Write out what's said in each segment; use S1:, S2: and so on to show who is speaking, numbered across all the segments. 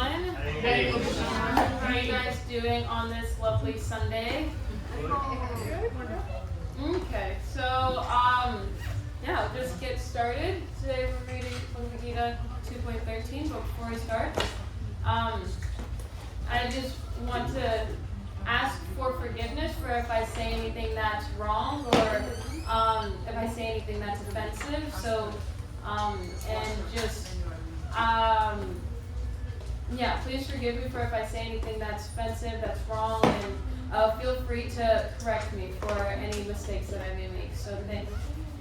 S1: everyone. How are you guys doing on this lovely Sunday? Okay, so yeah, I'll just get started. Today we're reading Bhagavad Gita 2.13, but before we start, I just want to ask for forgiveness for if I say anything that's wrong or if I say anything that's offensive. So, and just, yeah, please forgive me for if I say anything that's offensive, that's wrong, and feel free to correct me for any mistakes that I may make. So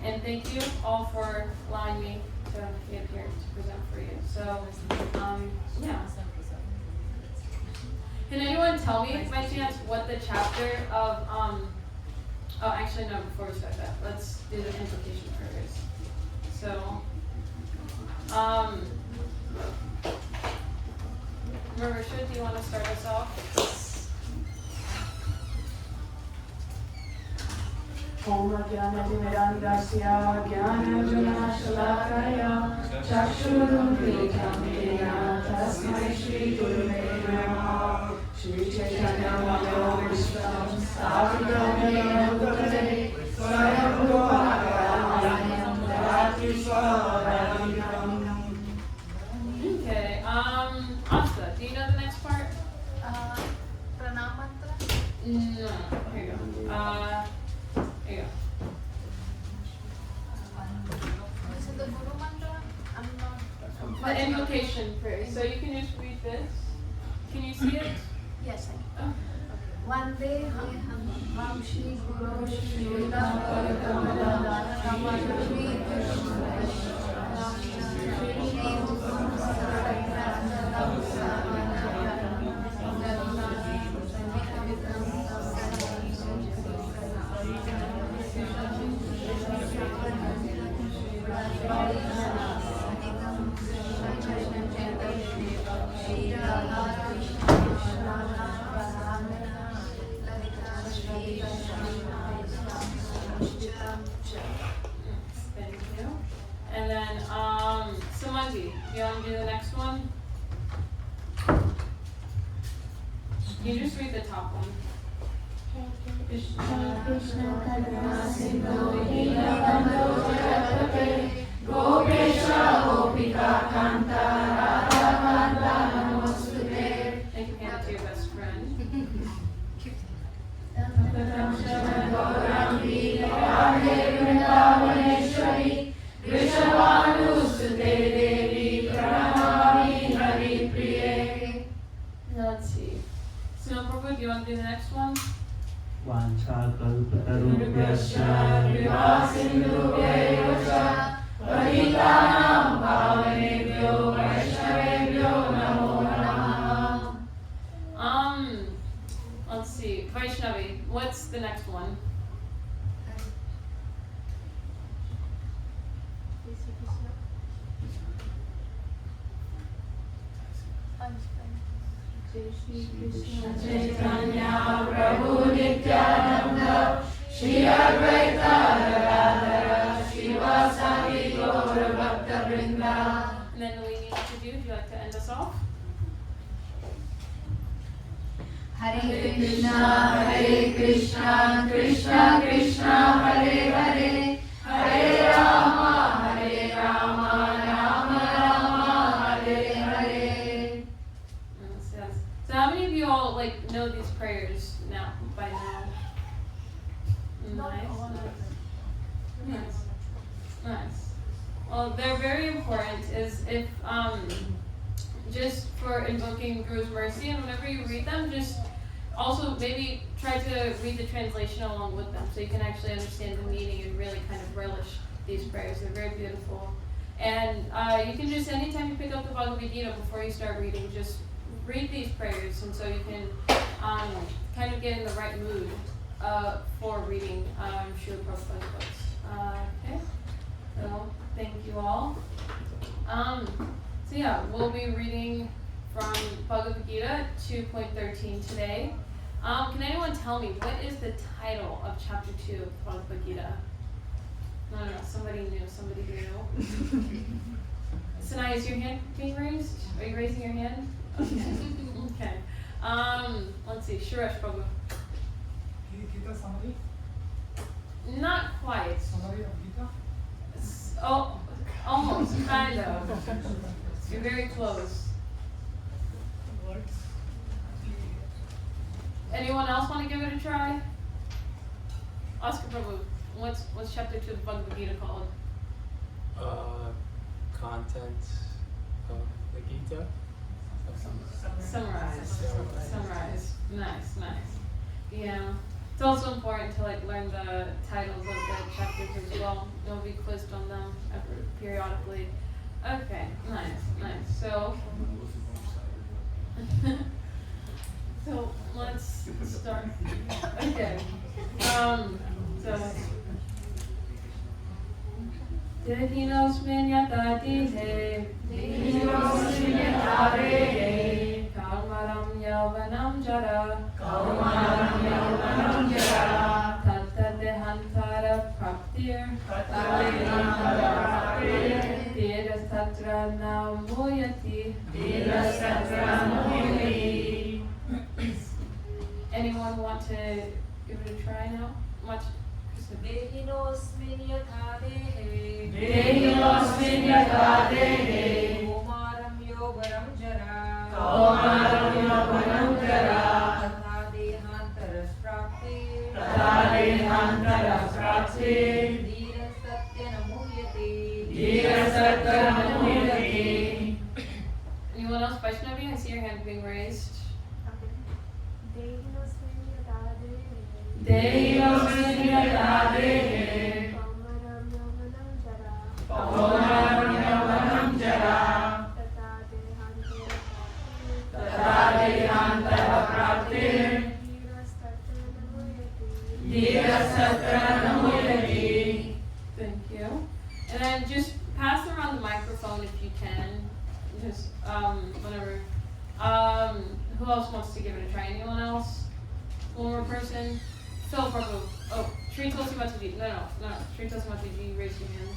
S1: thank you all for allowing me to be up here to present for you. So, yeah. Can anyone tell me, by chance, what the chapter of, oh, actually, no, before we start that, let's do the implication prayers. So, Marisha, do you want to start us off?
S2: Om Jnana Jnana Shalakaya Chakshurum Kritam Tasmai Shri Gurave Namaha Shri Chaitanya Manyo Vishwam Sthapitam Bhutale Swayam Rupa Dharati Swaradhikam.
S1: Okay, Asta, do you know the next part?
S3: Pranam mantra?
S1: No, here you go. Here you go.
S3: Is it the Guru mantra? I'm not.
S1: The invocation prayer. So you can just read this. Can you see it?
S3: Yes, I
S1: Oh.
S3: Vande Ham Shri Guru Shri Radha
S1: Thank you. And then, Samanji, you want to do the next one? You just read the top one.
S2: Krishna Krishna Karuna Sindhu Deenabandhu Jagapate Gopesha Gopika Kanta Radha Kanta Namostute.
S1: Thank you, hand it to your best friend.
S2: Gaurangi Radhe Vrindavaneshwari Vrishabhanusute Devi Pranamami Hari Priye.
S1: Let's see. So, Prabhu, do you want to do the next one?
S2: Vanchakalpatarubhyascha Vivasindhubhyo cha Patitanam Pavanebhyo Vaishnavebhyo Namo Namaha.
S1: Let's see. Vaishnavi, what's the next one?
S2: Krishna Chaitanya Prabhu Nityananda Shri Advaita Gadadhara Srivasadi Gaura Bhakta Vrinda.
S1: And then Nalini, would you like to end us off?
S2: Hare Krishna Krishna Krishna Hare Hare Hare Rama Rama Rama Hare Hare.
S1: Yes. So how many of you all know these prayers now by now? Nice. Nice. Well, they're very important. Is if just for invoking Guru's mercy, and whenever you read them, just also maybe try to read the translation along with them, so you can actually understand the meaning and really kind of relish these prayers. They're very beautiful. And you can just, anytime you pick up the Bhagavad Gita before you start reading, just read these prayers, and so you can kind of get in the right mood for reading Srila Prabhupada's books. Okay, so thank you all. So yeah, we'll be reading from Bhagavad Gita 2.13 today. Can anyone tell me what is the title of chapter 2 of Bhagavad Gita? No, somebody knew. Sanai, is your hand being raised? Are you raising your hand? Okay. Okay. Let's see. Suresh Prabhu.
S4: Gita summary?
S1: Not quite.
S4: Summary of Gita?
S1: Oh, almost, kind of. You're very close.
S4: Words?
S1: Anyone else want to give it a try? Oscar Prabhu, what's chapter 2 of the Bhagavad Gita called?
S5: Content of the Gita.
S1: Summarize. Nice. Yeah. It's also important to like learn the titles of the chapters as well. You'll be quizzed on them periodically. Okay, nice. So so let's start. Okay. So Dehinosmin yata dihe
S2: Dehinosmin yata dehe
S1: Kaumaram yauvanam jara Tatta dehantara praptir Dhiras tatra namuyati Anyone want to give it a try now? Much.
S3: Dehinosmin yatha dehe
S2: Dehinosmin yatha dehe
S3: Kaumaram yogaram jara
S2: Kaumaram yauvanam jara
S3: Tatha dehantaras prapti Dhira satya namuyate
S1: Anyone else? Vaishnavi, I see your hand being raised.
S2: Dehinosmin yatha dehe Kaumaram yauvanam jara Tata dehantara praptir Dhira satya namuyati.
S1: Thank you. And then just pass around the microphone if you can. Just whenever. Who else wants to give it a try? Anyone else? One more person. Phil Prabhu. Oh, Sri Tulsi Mataji. No. Sri Tulsi Mataji, raise your hand.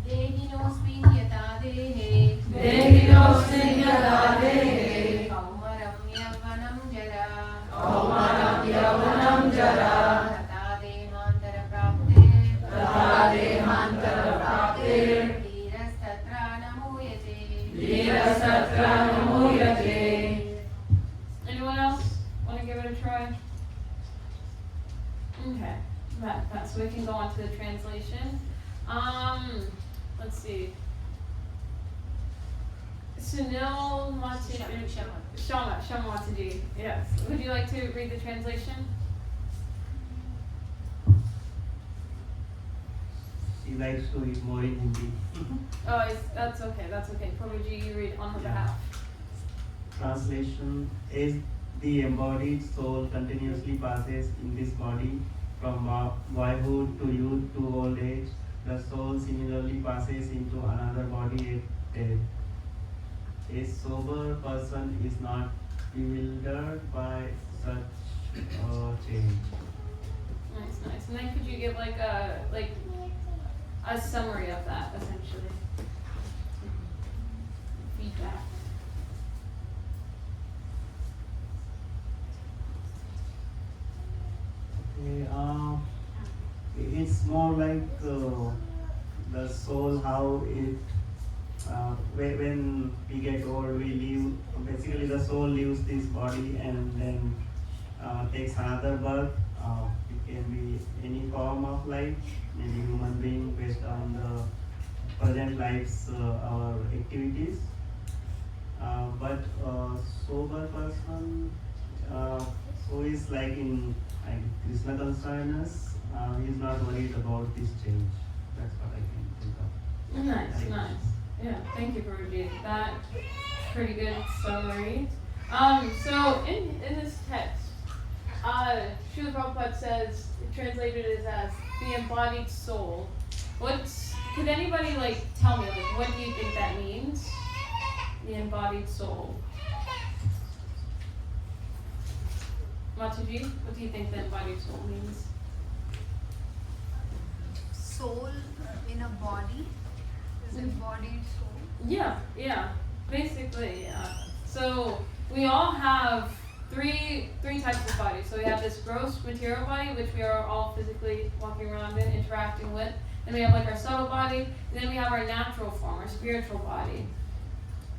S2: Dehinosmin yatha dehe
S1: Dehinosmin
S2: yatha dehe Kaumaram yauvanam jara Tata dehantara praptir Dhiras tatra namuyate
S1: Anyone else want to give it a try? Okay, that so we can go on to the translation. Let's see. Sunil Mataji. Shama Mataji. Yes. Would you like to read the translation?
S6: She likes to read more in Hindi.
S1: Oh, that's okay. Prabhuji, you read on her behalf.
S6: Translation is the embodied soul continuously passes in this body from boyhood to youth to old age. The soul similarly passes into another body at death. A sober person is not bewildered by such change.
S1: Nice. And then could you give like a summary of that essentially? Feedback.
S6: Okay, it's more like the soul, how it when we get old, we leave. Basically, the soul leaves this body and then takes another birth. It can be any form of life, maybe human being, based on the present life's our activities. But sober person who is like in Krishna consciousness, he is not worried about this change. That's what I can think of.
S1: Nice. Yeah, thank you, Guruji. That pretty good summary. So in this text, Srila Prabhupada says, translated as the embodied soul. Could anybody tell me, what do you think that means? The embodied soul. Mataji, what do you think the embodied soul means?
S2: Soul in a body.
S3: Is it body, soul?
S1: Yeah, basically, yeah. So we all have three types of bodies. So we have this gross material body, which we are all physically walking around in, interacting with. Then we have like our subtle body, and then we have our natural form, our spiritual body.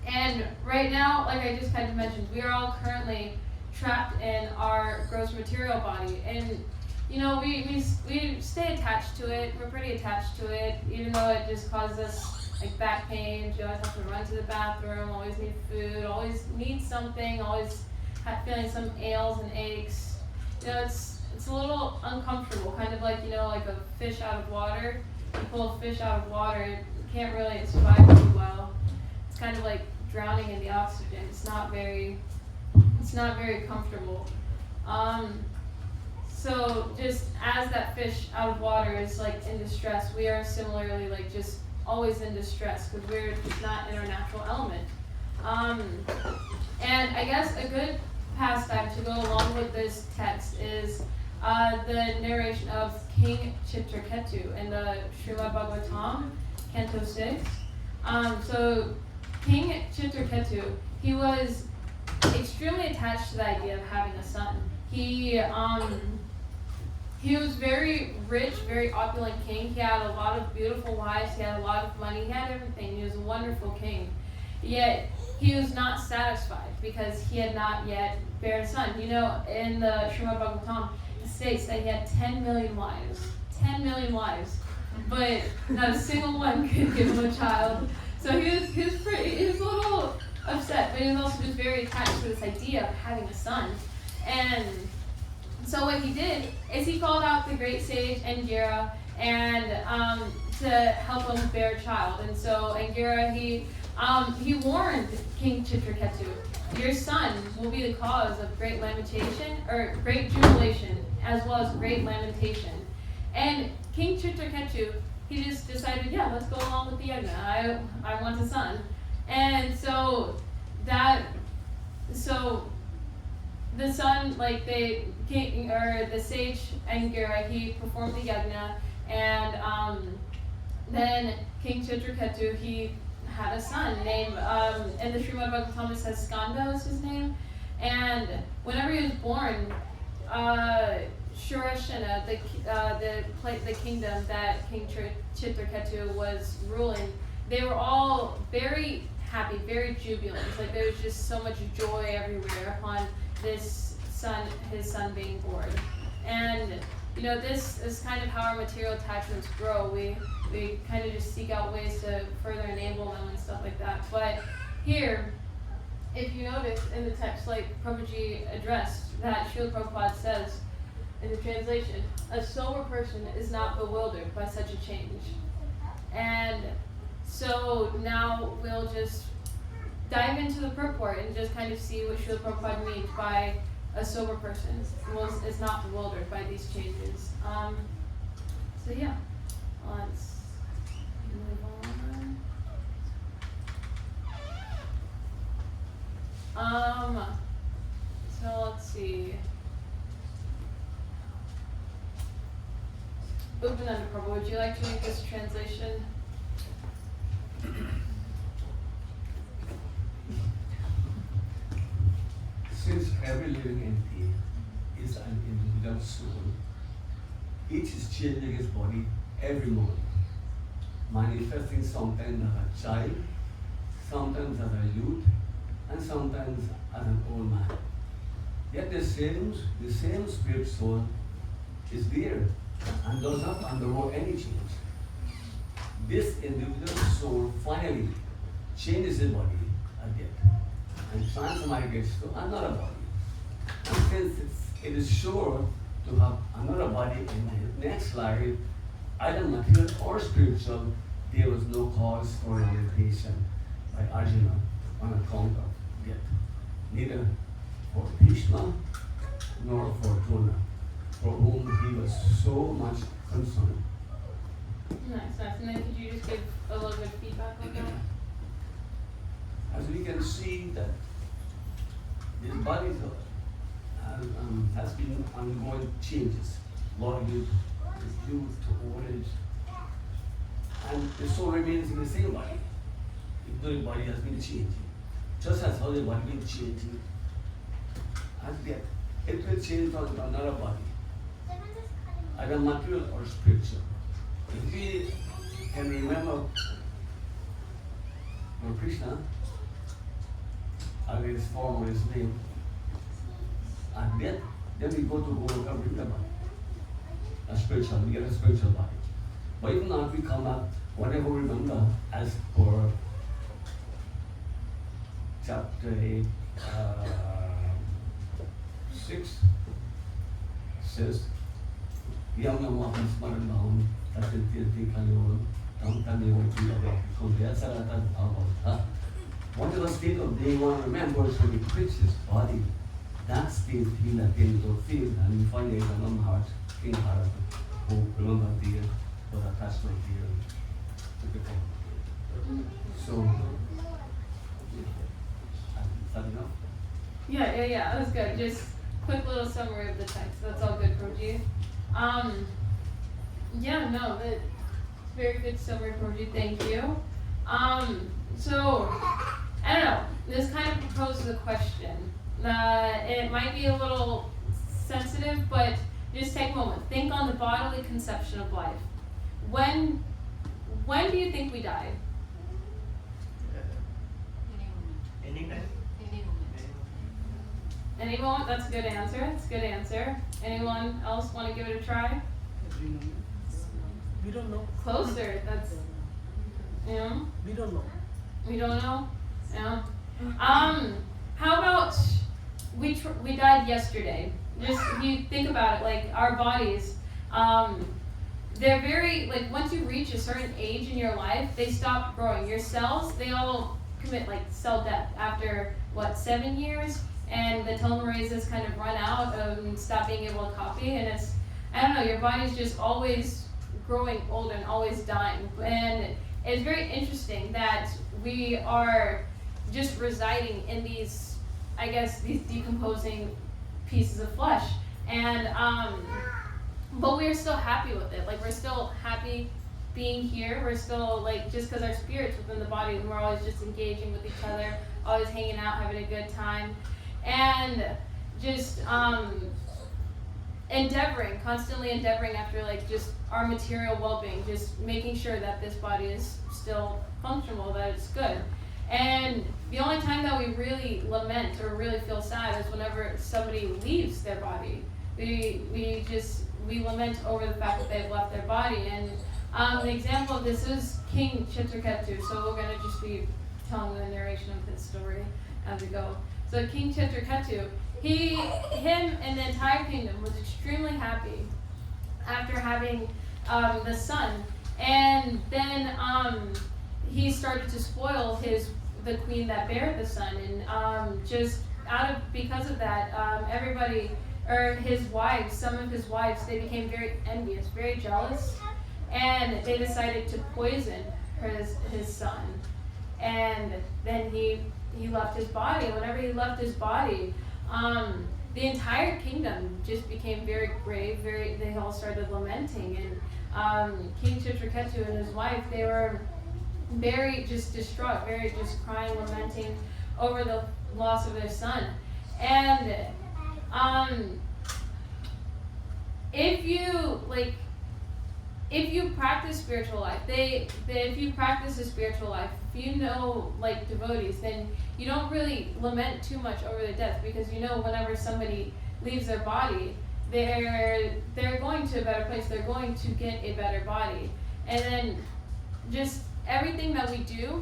S1: And right now, like I just kind of mentioned, we are all currently trapped in our gross material body. And you know, we stay attached to it. We're pretty attached to it, even though it just causes us like back pain. You always have to run to the bathroom, always need food, always need something, always feeling some ails and aches. You know, it's a little uncomfortable, kind of like, you know, like a fish out of water. You pull a fish out of water, it can't really survive too well. It's kind of like drowning in the oxygen. It's not very comfortable. So just as that fish out of water is like in distress, we are similarly like just always in distress because we're just not in our natural element. And I guess a good pastime to go along with this text is the narration of King Chitraketu in the Srimad Bhagavatam, Canto 6. So King Chitraketu, he was extremely attached to the idea of having a son. He was very rich, very opulent king. He had a lot of beautiful wives. He had a lot of money. He had everything. He was a wonderful king. Yet he was not satisfied because he had not yet bear a son. You know, in the Srimad Bhagavatam, it states that he had 10 million wives. 10 million wives. But not a single one could give him a child. So he was a little upset, but he was also just very attached to this idea of having a son. And so what he did is he called out the great sage Angira and to help him bear a child. And so Angira, he warned King Chitraketu, your son will be the cause of great lamentation, or great jubilation, as well as great lamentation. And King Chitraketu, he just decided, yeah, let's go along with the yajna. I want a son. And so the son, like the sage Angira, he performed the yajna, and then King Chitraketu, he had a son named, in the Srimad Bhagavatam it says Skanda was his name, and whenever he was born, Shurashena, the kingdom that King Chitraketu was ruling, they were all very happy, very jubilant. Like there was just so much joy everywhere upon his son being born. And you know, this is kind of how our material attachments grow. We kind of just seek out ways to further enable them and stuff like that. But here, if you notice in the text, like Prabhuji addressed, that Srila Prabhupada says in the translation, a sober person is not bewildered by such a change. And so now we'll just dive into the purport and just kind of see what Srila Prabhupada means by a sober person is not bewildered by these changes. So yeah, let's move on. So let's see. Upananda Prabhu, would you like to make this translation?
S7: Since every living entity is an individual soul, each is changing its body every moment, manifesting sometimes as a child, sometimes as a youth, and sometimes as an old man. Yet the same spirit soul is there and does not undergo any change. This individual soul finally changes its body at death and transmigrates to another body. And since it is sure to have another body in the next life, either material or spiritual, there was no cause for lamentation by Arjuna on account of death, neither for Krishna nor for Drona, for whom he was so much concerned.
S1: Nice. And then could you just give a little bit of feedback on that?
S7: As we can see that this body has been undergoing changes, youth to old age, and the soul remains in the same body, even though the body has been changing. Just as how the body been changing, and yet it will change on another body, either material or spiritual. If we can remember Lord Krishna, either his form or his name, and then we go to Goloka Vrindavan, a spiritual, we get a spiritual body. But even now we come up, whatever we remember, as for chapter 8, 6, says, Yam Namaham Smaranaham, Tatilti Kalyon, Tamtanevati Kundayasarata Bhavata. Whatever state of day one remembers when he quits his body, that state he'll attain to feel, and you find a Ganam heart, King Heart, who remember dear, or attachment dear to the form. So, is that enough?
S1: Yeah, that was good. Just quick little summary of the text. That's all good, Prabhuji. That's very good summary, Prabhuji. Thank you. So, I don't know. This kind of proposes a question. It might be a little sensitive, but just take a moment. Think on the bodily conception of life. When do you think we die?
S6: Anytime.
S1: Anyone? That's a good answer. That's a good answer. Anyone else want to give it a try?
S8: We don't know.
S1: Closer. That's,
S8: We don't know.
S1: we don't know. Yeah. How about we died yesterday? Just if you think about it, like our bodies, they're very, like once you reach a certain age in your life, they stop growing. Your cells, they all commit like cell death after 7 years, and the telomerases kind of run out and stop being able to copy, and it's, I don't know, your body's just always growing older and always dying. And it's very interesting that we are just residing in these, I guess, these decomposing pieces of flesh. And, but we're still happy with it. Like, we're still happy being here. We're still, like, just because our spirit's within the body, and we're always just engaging with each other, always hanging out, having a good time. And just, constantly endeavoring after, like, just our material well-being, just making sure that this body is still functional, that it's good. And the only time that we really lament or really feel sad is whenever somebody leaves their body. We lament over the fact that they've left their body. And the example of this is King Chitraketu. So we're going to just be telling the narration of his story as we go. So King Chitraketu, him and the entire kingdom was extremely happy after having the son. And then he started to spoil the queen that bare the son, and because of that, everybody, or his wives, some of his wives, they became very envious, very jealous, and they decided to poison his son. And then he left his body. Whenever he left his body, the entire kingdom just became very grave. They all started lamenting, and King Chitraketu and his wife, they were very just distraught, very just crying, lamenting over the loss of their son. And if you practice spiritual life, if you practice a spiritual life, if you know, like, devotees, then you don't really lament too much over their death, because you know whenever somebody leaves their body, they're going to a better place, they're going to get a better body. And then just everything that we do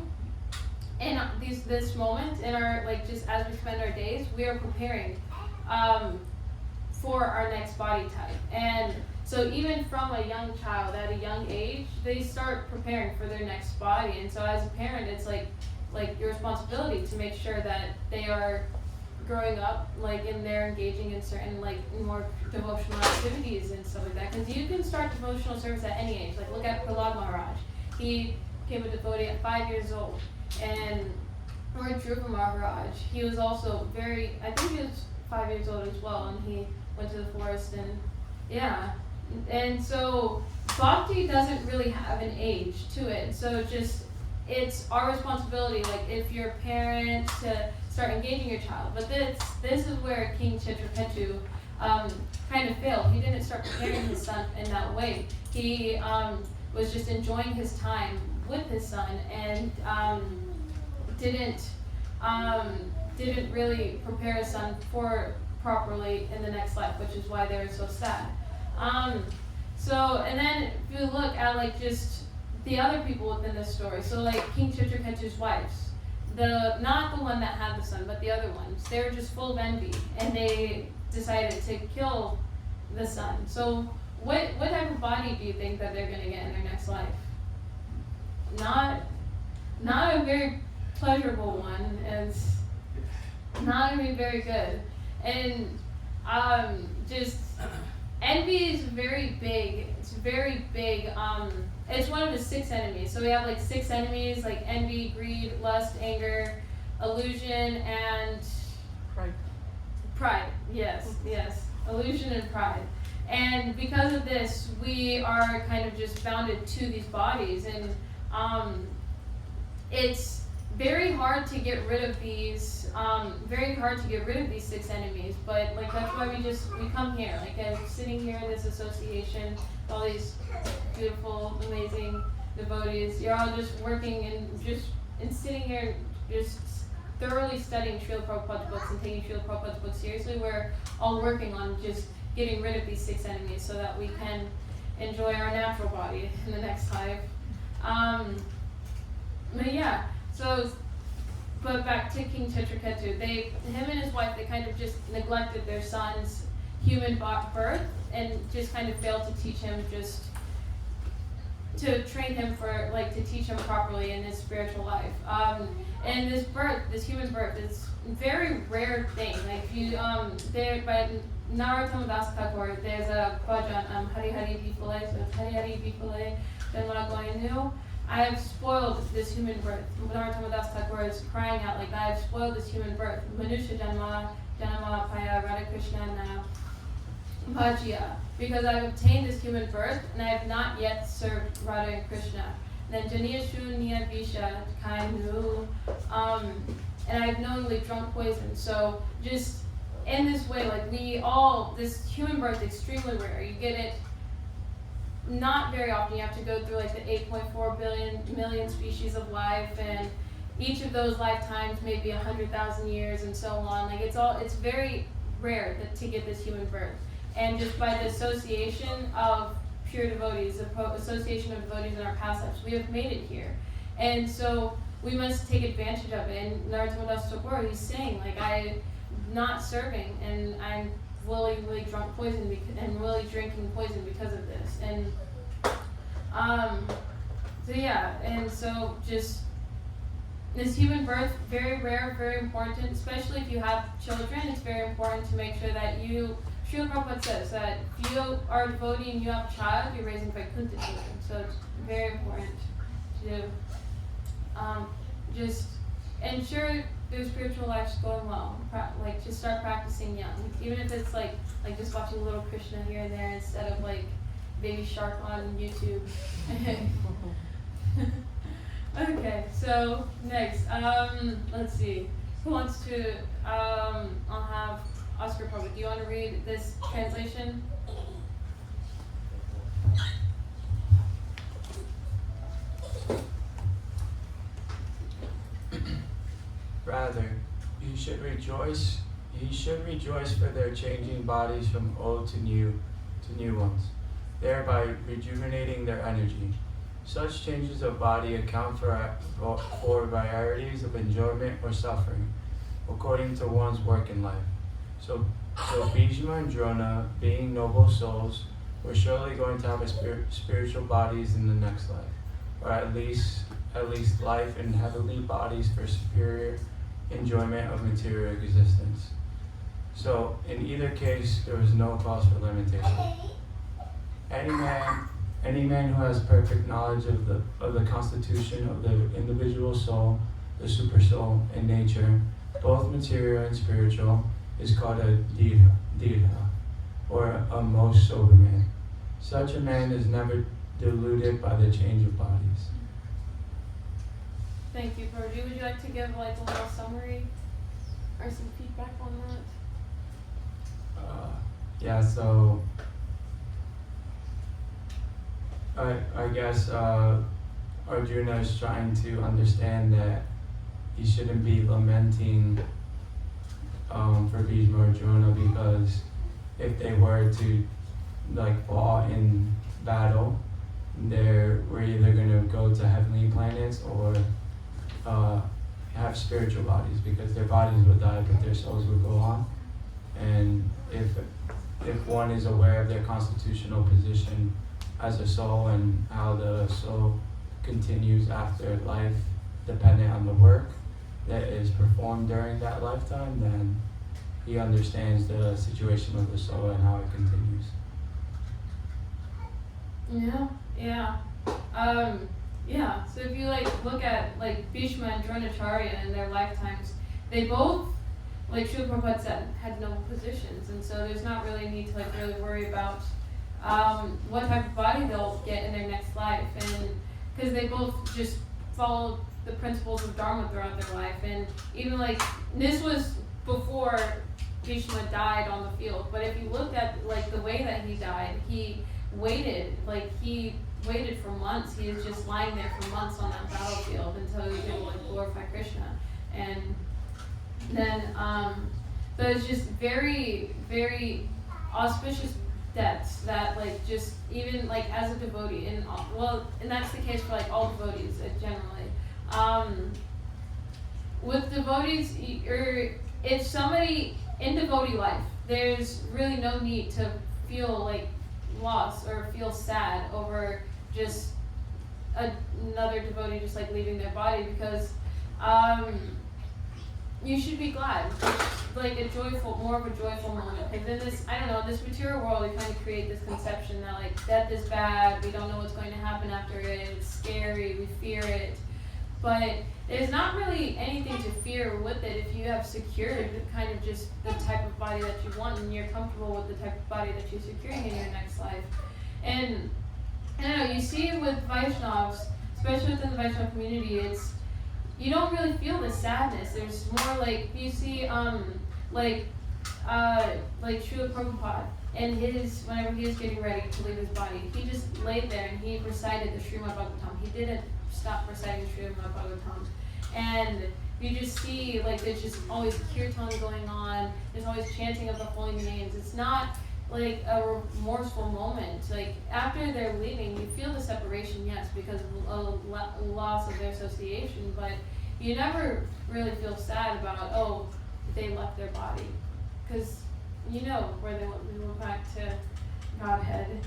S1: in this moment, in our, like, just as we spend our days, we are preparing for our next body type. And so even from a young child at a young age, they start preparing for their next body. And so as a parent, it's like your responsibility to make sure that they are growing up, like, and they're engaging in certain, like, more devotional activities and stuff like that. Because you can start devotional service at any age. Like, look at Prahlad Maharaj. He became a devotee at 5 years old. And Lord Dhruva Maharaj, he was also I think he was 5 years old as well, and he went to the forest, and yeah. And so bhakti doesn't really have an age to it. So it's our responsibility, like if you're a parent, to start engaging your child. But this is where King Chitraketu kind of failed. He didn't start preparing his son in that way. He was just enjoying his time with his son and didn't really prepare his son for properly in the next life, which is why they were so sad. And then if you look at like just the other people within this story, so like King Chitraketu's wives, not the one that had the son, but the other ones, they were just full of envy, and they decided to kill the son. So what type of body do you think that they're gonna get in their next life? Not a very pleasurable one. It's not gonna be very good. And just envy is very big. It's very big. It's one of the 6 enemies. So we have like 6 enemies, like envy, greed, lust, anger, illusion, and pride. Yes. Illusion and pride. And because of this, we are kind of just bounded to these bodies, and it's very hard to get rid of these. Very hard to get rid of these 6 enemies. But like that's why we come here. Like I'm sitting here in this association with all these beautiful, amazing devotees. You're all just working and sitting here just thoroughly studying Srila Prabhupada's books and taking Srila Prabhupada's books seriously. We're all working on just getting rid of these 6 enemies so that we can enjoy our natural body in the next life. But back to King Chitraketu, him and his wife, they kind of just neglected their son's human birth and just kind of failed to teach him to train him to teach him properly in his spiritual life. And this human birth, is a very rare thing. Like by Narottam Das Thakur, there's a bhajan, Hari Hari Bifale, so it's Hari Hari Bifale, Janmana Goyanu. I have spoiled this human birth. Narottam Das Thakur is crying out like, I have spoiled this human birth. Manusha Janma Paya Radha Krishna Na Bhajya. Because I've obtained this human birth and I have not yet served Radha and Krishna. Then Janiyashu Niya Visha Kainu, and I've knowingly drunk poison. So just in this way, like this human birth is extremely rare. You get it not very often. You have to go through like the 8.4 million species of life, and each of those lifetimes may be 100,000 years and so on. Like it's very rare to get this human birth. And just by the association of pure devotees, the association of devotees in our past lives, we have made it here. And so we must take advantage of it. And Narottam Das Thakur, he's saying, like, I'm not serving, and I'm willingly drunk poison and really drinking poison because of this. And so just this human birth, very rare, very important, especially if you have children. It's very important to make sure that Srila Prabhupada says that if you are a devotee and you have a child, you're raising Vaikuntha children. So it's very important to just ensure their spiritual life's going well. Like just start practicing young, even if it's like just watching Little Krishna here and there instead of like Baby Shark on YouTube. Okay, so next, let's see. Who wants to? I'll have Oscar Prabhu. Do you want to read this translation?
S5: Rather, you should rejoice for their changing bodies from old to new ones, thereby rejuvenating their energy. Such changes of body account for varieties of enjoyment or suffering, according to one's work in life. So Bhishma and Drona, being noble souls, were surely going to have spiritual bodies in the next life, or at least life in heavenly bodies for superior enjoyment of material existence. So in either case, there was no cause for limitation. Any man who has perfect knowledge of the constitution of the individual soul, the super soul, and nature, both material and spiritual, is called a Didha, or a most sober man. Such a man is never deluded by the change of bodies.
S1: Thank you, Prabhuji. Would you like to give like a little summary or some feedback on that?
S5: Yeah, so I guess Arjuna is trying to understand that he shouldn't be lamenting for Bhishma or Arjuna, because if they were to like fall in battle, we're either gonna go to heavenly planets or have spiritual bodies, because their bodies would die but their souls would go on. And if one is aware of their constitutional position as a soul and how the soul continues after life dependent on the work that is performed during that lifetime, then he understands the situation of the soul and how it continues.
S1: Yeah. So if you like look at like Bhishma and Dronacharya in their lifetimes, they both, like Srila Prabhupada said, had noble positions, and so there's not really a need to like really worry about what type of body they'll get in their next life, and because they both just followed the principles of Dharma throughout their life. And even like this was before Bhishma died on the field, but if you looked at like the way that he died, he waited for months. He was just lying there for months on that battlefield until he was able to like glorify Krishna. And then so it's just very, very auspicious deaths that like just even like as a devotee, and that's the case for like all devotees generally. With devotees, if somebody in devotee life, there's really no need to feel like loss or feel sad over just another devotee just like leaving their body, because you should be glad. It's like more of a joyful moment. Because in this, I don't know, in this material world, we kind of create this conception that like death is bad, we don't know what's going to happen after it, it's scary, we fear it. But there's not really anything to fear with it if you have secured kind of just the type of body that you want, and you're comfortable with the type of body that you're securing in your next life. And I don't know, you see it with Vaishnavas, especially within the Vaishnava community, you don't really feel the sadness. There's more like, you see like Srila Prabhupada, and whenever he was getting ready to leave his body, he just laid there and he recited the Srimad Bhagavatam. He didn't stop reciting Srimad Bhagavatam. And you just see like there's just always kirtan going on, there's always chanting of the holy names. It's not like a remorseful moment. Like after they're leaving, you feel the separation, yes, because of a loss of their association, but you never really feel sad about, they left their body, because you know where they went back to Godhead,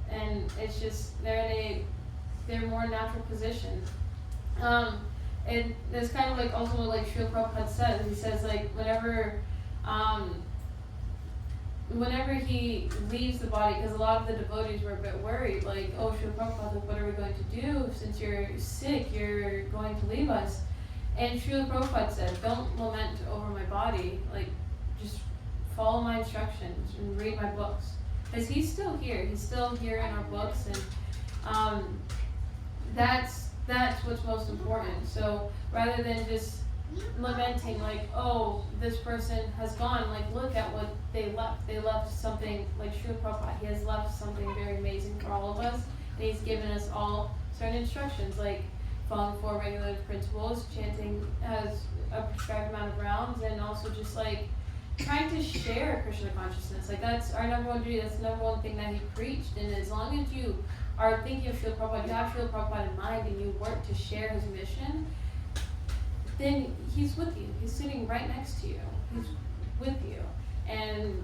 S1: and it's just they're in their more natural position. And there's kind of like also like Srila Prabhupada says, he says like whenever he leaves the body, because a lot of the devotees were a bit worried, like, Srila Prabhupada, what are we going to do? Since you're sick, you're going to leave us. And Srila Prabhupada said, don't lament over my body, like, just follow my instructions and read my books. Because he's still here in our books, and that's what's most important. So rather than just lamenting like, this person has gone, like look at what they left. They left something, like Srila Prabhupada, he has left something very amazing for all of us, and he's given us all certain instructions, like following 4 regulative principles, chanting as a prescribed amount of rounds, and also just like trying to share Krishna consciousness. Like that's our number one duty, that's the number one thing that he preached. And as long as you are thinking of Srila Prabhupada, you have Srila Prabhupada in mind, and you work to share his mission, then he's with you. He's sitting right next to you. He's with you. And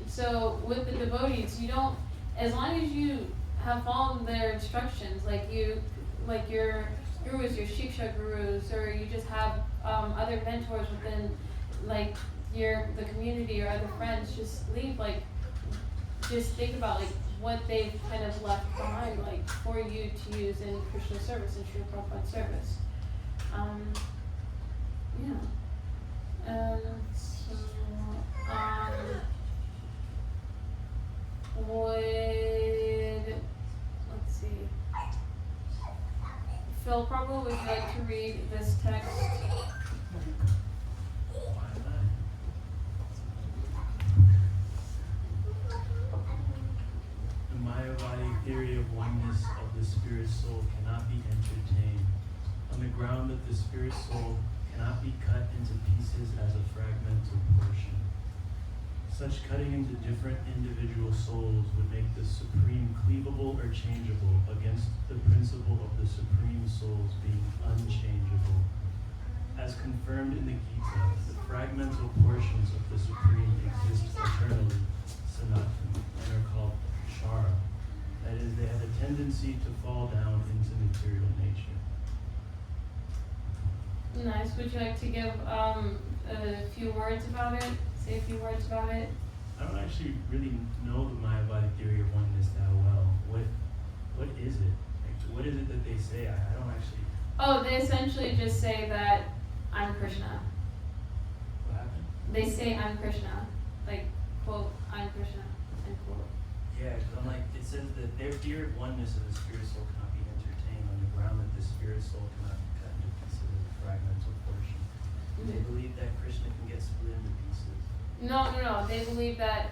S1: so with the devotees, you don't, as long as you have followed their instructions, like your gurus, your Shiksha gurus, or you just have other mentors within like the community or other friends, just think about like what they've kind of left behind, like for you to use in Krishna service and Srila Prabhupada service. Let's Srila Prabhu, would you like to read this text?
S9: The Mayavadi theory of oneness of the spirit soul cannot be entertained on the ground that the spirit soul cannot be cut into pieces as a fragmental portion. Such cutting into different individual souls would make the supreme cleavable or changeable against the principle of the supreme souls being unchangeable. As confirmed in the Gita, the fragmental portions of the supreme exist eternally, sanatana, and are called shara. That is, they have a tendency to fall down into material nature.
S1: Nice. Would you like to give a few words about it? Say a few words about it?
S9: I don't actually really know the Mayavadi theory of oneness that well. What is it? Like, what is it that they say? I don't actually.
S1: Oh, they essentially just say that I'm Krishna.
S9: What happened?
S1: They say I'm Krishna. Like, quote, I'm Krishna, end quote.
S9: Yeah, because I'm like, it says that their theory of oneness of the spirit soul cannot be entertained on the ground that the spirit soul cannot be cut into pieces as a fragmental portion. They believe that Krishna can get split into pieces.
S1: No. They believe that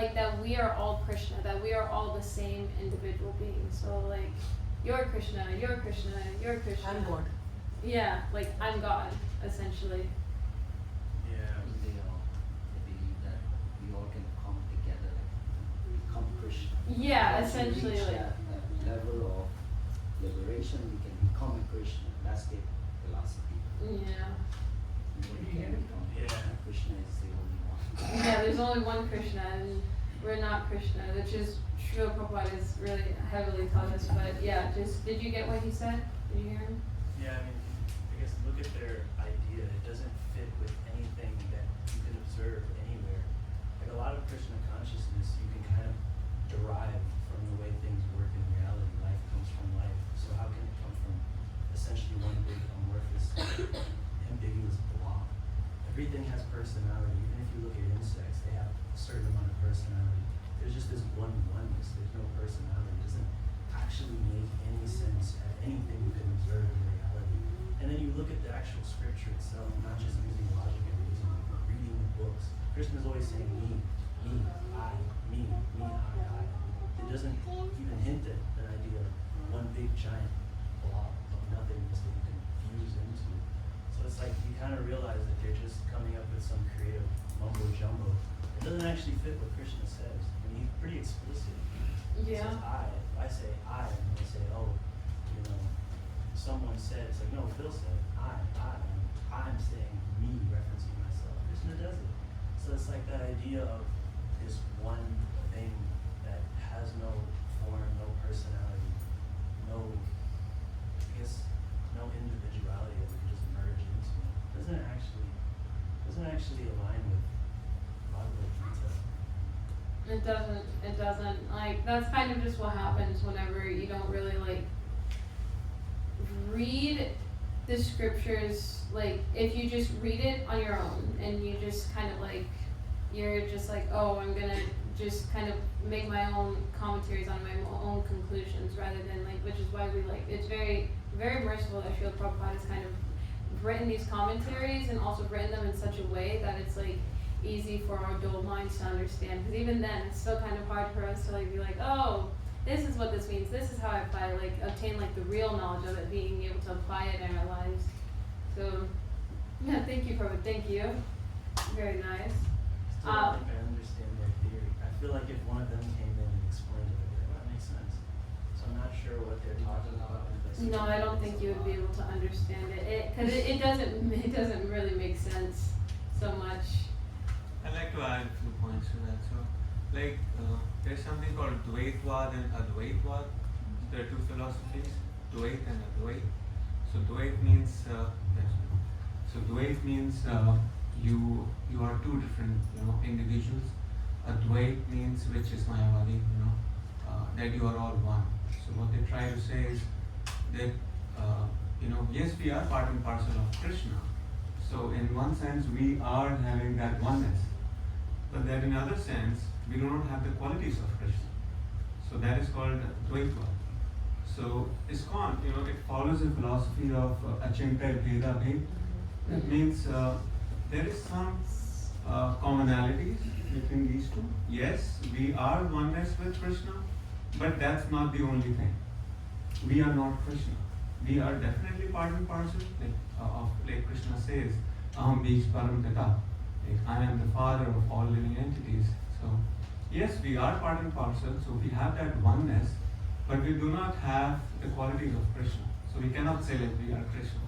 S1: that we are all Krishna, that we are all the same individual being. So like, you're Krishna, you're Krishna, you're Krishna.
S8: I'm God.
S1: Yeah, like I'm God, essentially.
S9: Yeah.
S10: They believe that we all can come together, like become Krishna.
S1: Yeah,
S10: Once we
S1: essentially,
S10: reach
S1: like.
S10: that level of liberation, we can become a Krishna. That's their philosophy.
S1: Yeah.
S10: We can become Krishna is the only one.
S1: Yeah, there's only one Krishna, and we're not Krishna, which is Srila Prabhupada is really heavily taught us. But yeah, just did you get what he said? Did you hear him?
S9: Yeah, I mean, I guess look at their idea. It doesn't fit with anything that you can observe anywhere. Like a lot of Krishna consciousness, you can kind of derive from the way things work in reality. Life comes from life. So how can it come from essentially one big amorphous, ambiguous blob? Everything has personality. Even if you look at insects, they have a certain amount of personality. There's just this oneness. There's no personality. It doesn't actually make any sense at anything you can observe in reality. And then you look at the actual scripture itself, not just using logic and reasoning, but reading the books. Krishna's always saying me, I, me, I. It doesn't even hint at an idea of one big giant blob of nothingness that you can fuse into. So it's like you kind of realize that they're just coming up with some creative mumbo jumbo. It doesn't actually fit what Krishna says. I mean, he's pretty explicit. He
S1: Yeah.
S9: says I. If I say I, and they say, oh, you know, someone said, it's like, no, Phil said I. I'm saying me, referencing myself. Krishna does it. So it's like that idea of this one thing that has no form, no personality, no, I guess, no individuality that we can just merge into. Doesn't actually align with Bhagavad Gita.
S1: It doesn't. Like, that's kind of just what happens whenever you don't really, like, read the scriptures. Like, if you just read it on your own and you just kind of, like, you're just like, oh, I'm gonna just kind of make my own commentaries on my own conclusions rather than, like, which is why we, like, it's very, very merciful that Srila Prabhupada has kind of written these commentaries and also written them in such a way that it's, like, easy for our dull minds to understand, because even then it's still kind of hard for us to, like, be like, oh, this is what this means, this is how I apply, like, obtain, like, the real knowledge of it, being able to apply it in our lives. So yeah, thank you, Prabhupada. Thank you. Very nice.
S9: Still don't think I understand their theory. I feel like if one of them came in and explained it, I'd be like, well, that makes sense. So I'm not sure what they're talking about.
S1: No, I don't think you would be able to understand it, because it doesn't really make sense so much.
S11: I'd like to add a few points to that. So, like, there's something called Dvaitvad and Advaitvad. There are two philosophies, Dvait and Advait. So Dvait means Dvait means you are two different individuals. Advait means, which is Mayavadi, that you are all one. So what they try to say is that yes, we are part and parcel of Krishna. So in one sense, we are having that oneness, but that in other sense, we do not have the qualities of Krishna. So that is called Dvaitva. So ISKCON, it follows a philosophy of Achintya Bheda Bhed. That means there is some commonalities between these two. Yes, we are oneness with Krishna, but that's not the only thing. We are not Krishna. We are definitely part and parcel, like Krishna says, Aham Bij Param Tata. Like, I am the father of all living entities. So yes, we are part and parcel, so we have that oneness, but we do not have the qualities of Krishna. So we cannot say like we are Krishna.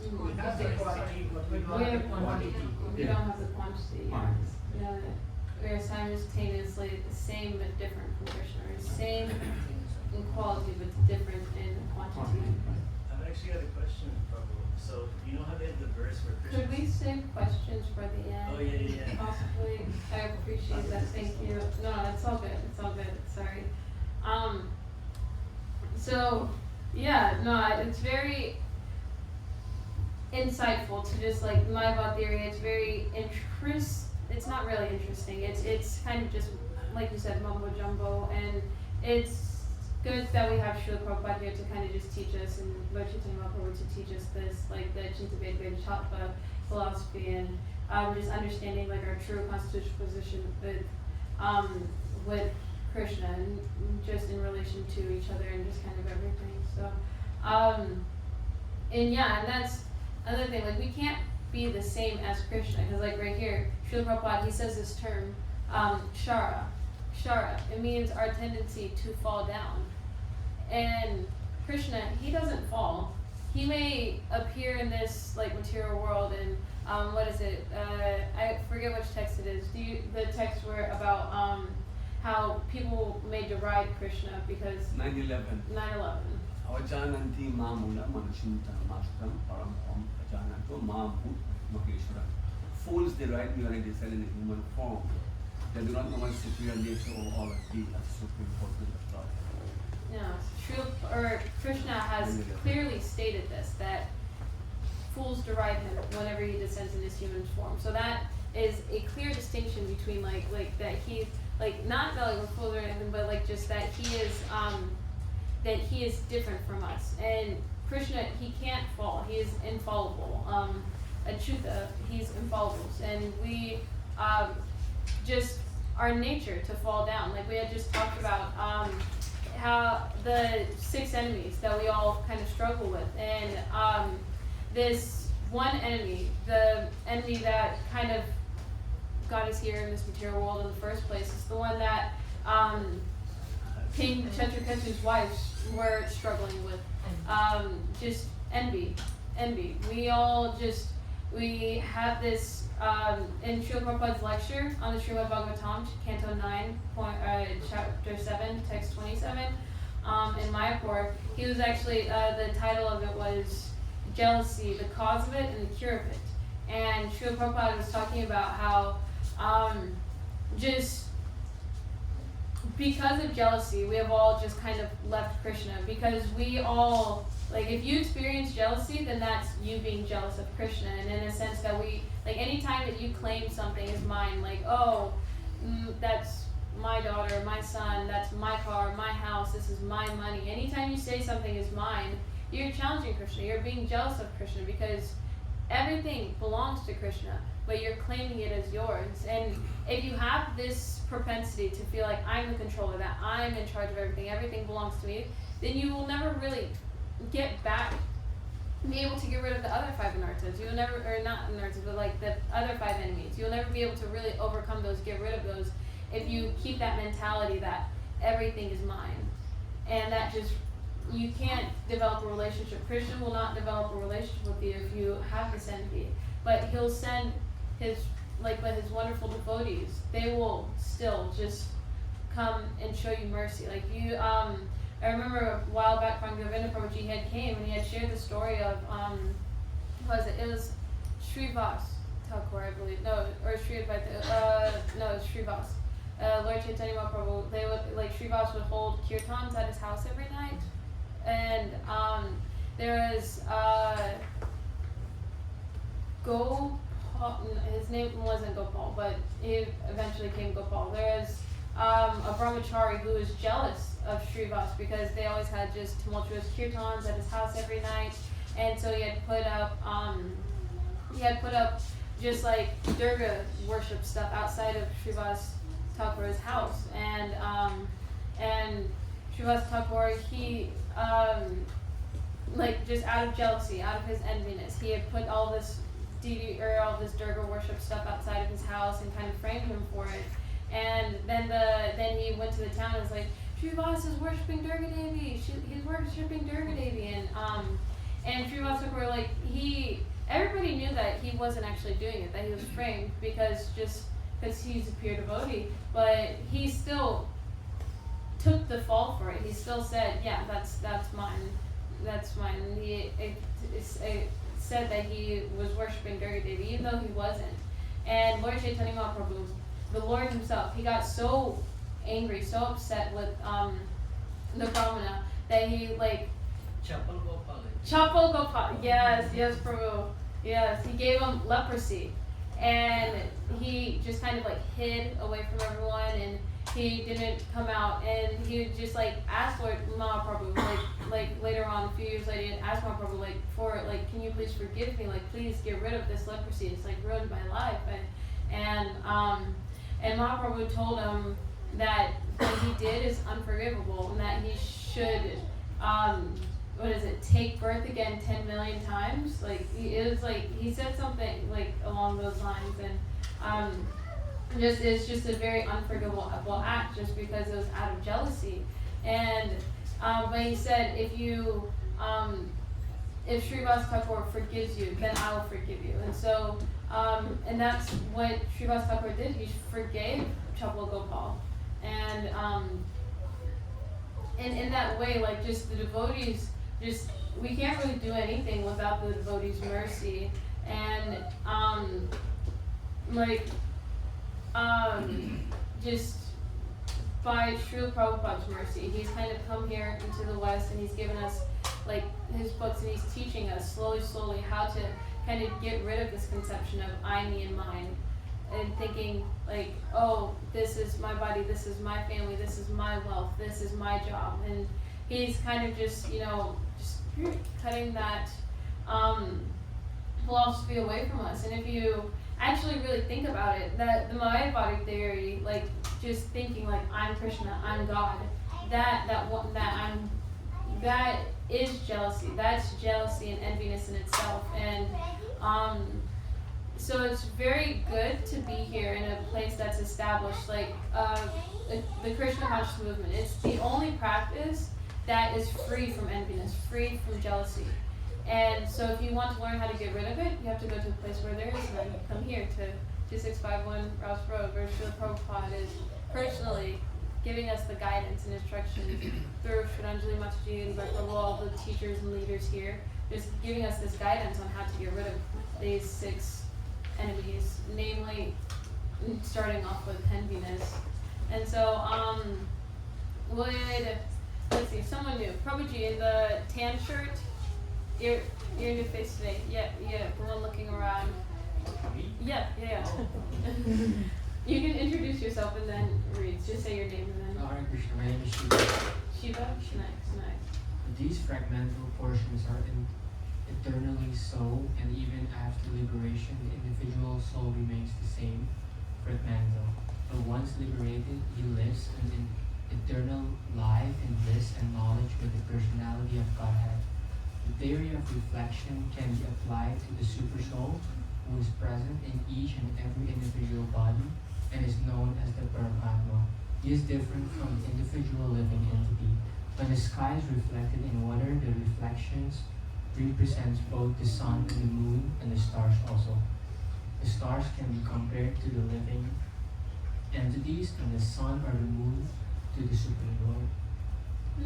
S4: We have the quality, but we don't have the quantity.
S1: We don't have the quantity.
S11: Quantity.
S1: Yeah, we are simultaneously the same but different from Krishna. We're same in quality but different in quantity.
S9: I've actually got a question, Prabhu. So you know how they have the verse where Krishna.
S1: Could we save questions for the end?
S9: Oh yeah.
S1: Possibly. I appreciate that. Thank you. No, it's all good. It's all good. Sorry. So yeah, no, it's very insightful to just like Mayavad theory. It's very it's not really interesting. It's kind of just like you said, mumbo jumbo, and it's good that we have Srila Prabhupada here to kind of just teach us, and Lord Chaitanya Mahaprabhu to teach us this, like the Chinta Veda Tattva philosophy, and just understanding like our true constitutional position with Krishna, and just in relation to each other, and just kind of everything. So, and that's another thing. Like we can't be the same as Krishna, because like right here, Srila Prabhupada, he says this term, shara. Shara. It means our tendency to fall down. And Krishna, he doesn't fall. He may appear in this like material world, and what is it? I forget which text it is. The text were about how people may deride Krishna because
S7: 9/11.
S1: 9/11.
S7: Avajananti mamula manushinta mastram param om ajananto mamut maheshwaram. Fools deride me when I descend in a human form. They do not know my superior nature or all of the supreme person of God.
S1: Yeah, Krishna has clearly stated this, that fools deride him whenever he descends in his human form. So that is a clear distinction between like that he's like not that like fools or anything, but like just that he is different from us. And Krishna, he can't fall. He is infallible. Achyuta, he's infallible, and we just our nature to fall down. Like we had just talked about how the 6 enemies that we all kind of struggle with, and this one enemy, the enemy that kind of got us here in this material world in the first place, is the one that King Chetraketu's wives were struggling with. Just envy. We have this in Srila Prabhupada's lecture on the Srimad Bhagavatam, Canto 9, Chapter 7, Text 27, in Mayapur. He was actually, the title of it was Jealousy, the Cause of It and the Cure of It. And Srila Prabhupada was talking about how just because of jealousy, we have all just kind of left Krishna, because we all, like if you experience jealousy, then that's you being jealous of Krishna. And in a sense that we, like anytime that you claim something is mine, like, oh, that's my daughter, my son, that's my car, my house, this is my money. Anytime you say something is mine, you're challenging Krishna, you're being jealous of Krishna, because everything belongs to Krishna, but you're claiming it as yours. And if you have this propensity to feel like I'm the controller, that I'm in charge of everything belongs to me, then you will never really get back, be able to get rid of the other 5 anarthas. You'll never, or not anarthas, but like the other 5 enemies. You'll never be able to really overcome those, get rid of those, if you keep that mentality that everything is mine. And that just, you can't develop a relationship. Krishna will not develop a relationship with you if you have this envy. But he'll send his wonderful devotees. They will still just come and show you mercy. Like you, I remember a while back when Govinda Prabhuji had came and he had shared the story of, what was it? It was Srivas Thakur, I believe. No, or Srivas. No, it was Srivas. Lord Chaitanya Mahaprabhu, they would, like Srivas would hold kirtans at his house every night. And there was Gopal, his name wasn't Gopal, but he eventually came Gopal. There was a brahmachari who was jealous of Srivas because they always had just tumultuous kirtans at his house every night, and so he had put up just like Durga worship stuff outside of Srivas Thakur's house, and Srivas Thakur, he like just out of jealousy, out of his enviness, he had put all this deity or all this Durga worship stuff outside of his house and kind of framed him for it. And then he went to the town and was like, Srivas is worshiping Durga Devi. He's worshiping Durga Devi, and Srivas Thakur, like everybody knew that he wasn't actually doing it, that he was framed because he's a pure devotee, but he still took the fall for it. He still said, yeah, that's mine. That's mine. And it said that he was worshiping Durga Devi, even though he wasn't. And Lord Chaitanya Mahaprabhu, the Lord himself, he got so angry, so upset with the Brahmana that he like Chapal Gopal. Yes, Prabhu. Yes, he gave him leprosy, and he just kind of like hid away from everyone, and he didn't come out, and he would just like ask Lord Mahaprabhu, like later on, a few years later, and ask Mahaprabhu can you please forgive me, like please get rid of this leprosy, it's like ruined my life, and Mahaprabhu told him that what he did is unforgivable, and that he should take birth again 10 million times, he said something like along those lines, and it's just a very unforgivable act just because it was out of jealousy. And but he said, if Srivas Thakur forgives you, then I will forgive you. And so and that's what Srivas Thakur did. He forgave Chapal Gopal, and in that way, like just the devotees, we can't really do anything without the devotees' mercy, and just by Srila Prabhupada's mercy, he's kind of come here into the West, and he's given us like his books, and he's teaching us slowly how to kind of get rid of this conception of I, me, and mine, and thinking like, oh, this is my body, this is my family, this is my wealth, this is my job, and he's kind of just cutting that philosophy away from us. And if you actually really think about it, that the Mayavadi theory, like just thinking like I'm Krishna, I'm God, that is jealousy. That's jealousy and enviness in itself. And so it's very good to be here in a place that's established, like the Krishna conscious movement. It's the only practice that is free from enviness, free from jealousy. And so if you want to learn how to get rid of it, you have to go to a place where there is none. Come here to 2651 Rouse Road, where Srila Prabhupada is personally giving us the guidance and instructions through Shraddhanjali Mataji and all the teachers and leaders here, just giving us this guidance on how to get rid of these 6 enemies, namely starting off with enviness. And so, let's see, someone new. Prabhuji in the tan shirt, your new face today. Yeah, the one looking around. Yeah. You can introduce yourself and then read. Just say your name and then.
S12: Hare Krishna, my name is Shiva.
S1: Shiva? Nice.
S12: These fragmental portions are eternally so, and even after liberation, the individual soul remains the same, fragmental. But once liberated, he lives an eternal life in bliss and knowledge with the personality of Godhead. The theory of reflection can be applied to the super soul, who is present in each and every individual body and is known as the Paramatma. He is different from the individual living entity. When the sky is reflected in water, the reflections represents both the sun and the moon and the stars also. The stars can be compared to the living entities, and the sun or the moon to the Supreme Lord.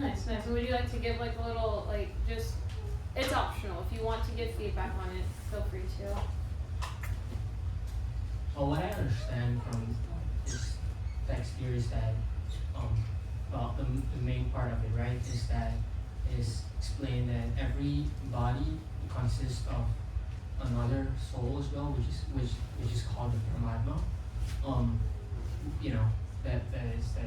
S1: Nice. And would you like to give like a little, it's optional. If you want to give feedback on it, feel free to.
S12: Well, what I understand from this text here is that, the main part of it, right, is explained that every body consists of another soul as well, which is called the Paramatma. that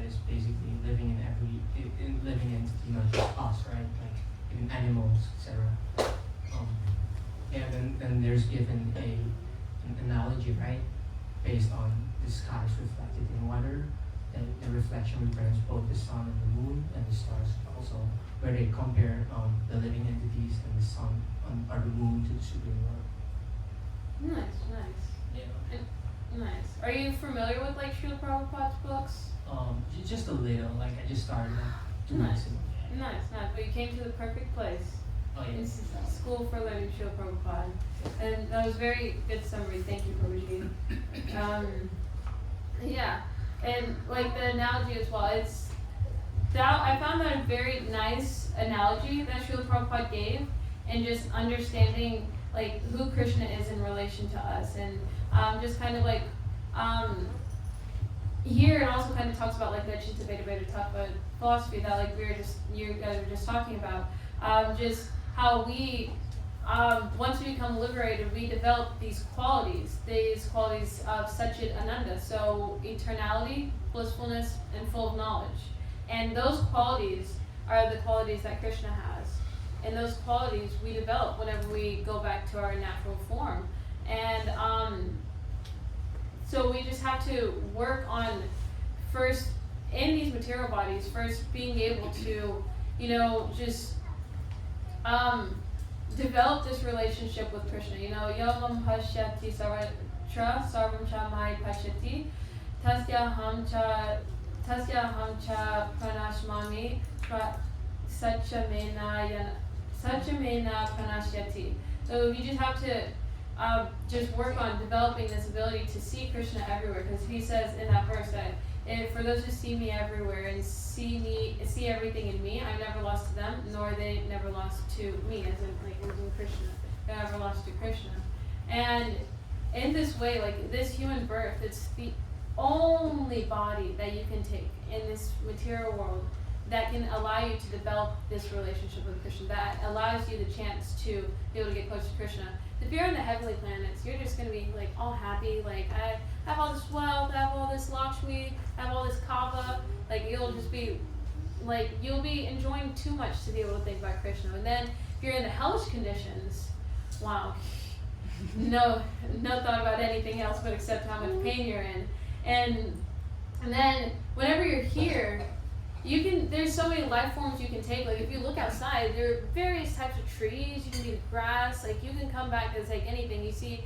S12: is basically living in living entity, not just us, right? Like even animals, etc. Then there's given an analogy, right? Based on the skies reflected in water, and the reflection represents both the sun and the moon and the stars also, where they compare the living entities and the sun or the moon to the Supreme Lord.
S1: Nice.
S12: Yeah.
S1: Nice. Are you familiar with like Srila Prabhupada's books?
S12: Just a little. Like I just started like 2 months ago.
S1: Nice. But you came to the perfect place.
S12: Oh yeah.
S1: It's School for Learning Srila Prabhupada. And that was very good summary. Thank you, Prabhuji. Yeah. And like the analogy as well, I found that a very nice analogy that Srila Prabhupada gave, and just understanding like who Krishna is in relation to us, and just kind of like here it also kind of talks about like that Chitta Veda Tattva philosophy that like you guys were just talking about, just how we once we become liberated, we develop these qualities of Satchit Ananda, so eternality, blissfulness, and full of knowledge. And those qualities are the qualities that Krishna has. And those qualities we develop whenever we go back to our natural form. And so we just have to work on first, in these material bodies, first being able to, just develop this relationship with Krishna. Yovam pashyati sarvam cha mai pashyati tasya ham cha pranashmami Satchamena pranashyati. So you just have to just work on developing this ability to see Krishna everywhere, because he says in that verse that for those who see me everywhere and see everything in me, I'm never lost to them, nor are they never lost to me, as in Krishna. They're never lost to Krishna. And in this way, like this human birth, it's the only body that you can take in this material world that can allow you to develop this relationship with Krishna, that allows you the chance to be able to get close to Krishna. If you're in the heavenly planets, you're just going to be like all happy, like I have all this wealth, I have all this Lakshmi, I have all this Kava, like you'll just be like, you'll be enjoying too much to be able to think about Krishna. And then if you're in the hellish conditions, wow, no thought about anything else but except how much pain you're in. And then whenever you're here, there's so many life forms you can take. Like if you look outside, there are various types of trees. You can see grass. Like you can come back as like anything. You see,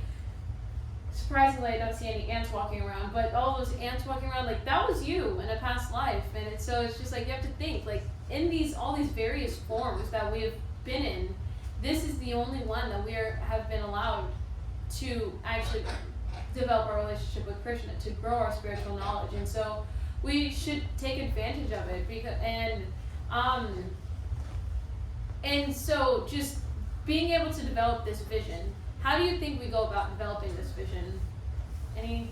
S1: surprisingly, I don't see any ants walking around, but all those ants walking around, like that was you in a past life. And so it's just like you have to think, like in all these various forms that we have been in, this is the only one that have been allowed to actually develop our relationship with Krishna, to grow our spiritual knowledge. And so we should take advantage of it, and so just being able to develop this vision. How do you think we go about developing this vision? Anyone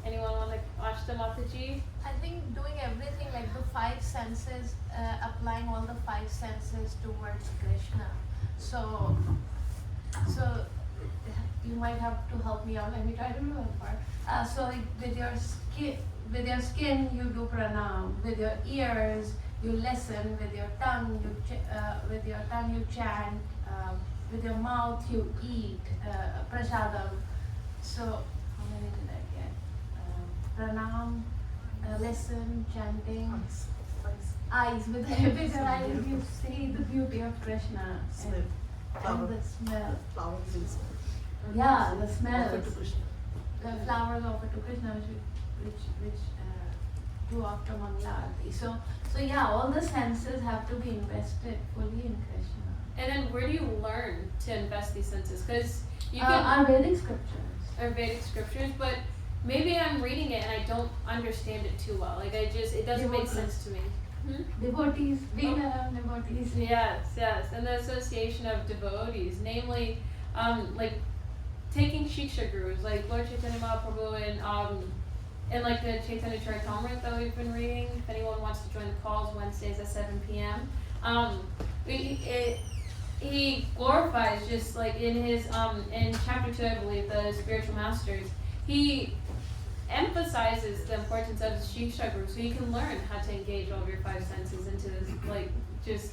S1: want to watch the Mataji?
S3: I think doing everything like the 5 senses, applying all the 5 senses towards Krishna. So you might have to help me out. Let me try to remember. So with your skin you do pranam. With your ears you listen. With your tongue you chant. With your mouth you eat prasadam. So how many did I get? Pranam, listen, chanting. Eyes. With your eyes you see the beauty of Krishna. And the smell.
S8: Flowers.
S3: Yeah, the smells.
S8: Offered to Krishna.
S3: The flowers offered to Krishna, which do after Mangalarti. So yeah, all the senses have to be invested fully in Krishna.
S1: And then where do you learn to invest these senses? Because you can
S3: Our Vedic scriptures.
S1: Our Vedic scriptures, but maybe I'm reading it and I don't understand it too well. Like it doesn't make sense to me.
S3: Devotees, being around devotees.
S1: Yes, and the association of devotees, namely, like taking Shiksha gurus, like Lord Chaitanya Mahaprabhu and like the Chaitanya Charitamrita that we've been reading. If anyone wants to join the calls, Wednesdays at 7 p.m. He glorifies, just like in his in chapter 2, I believe, the spiritual masters. He emphasizes the importance of Shiksha Guru, so you can learn how to engage all of your five senses into this, like, just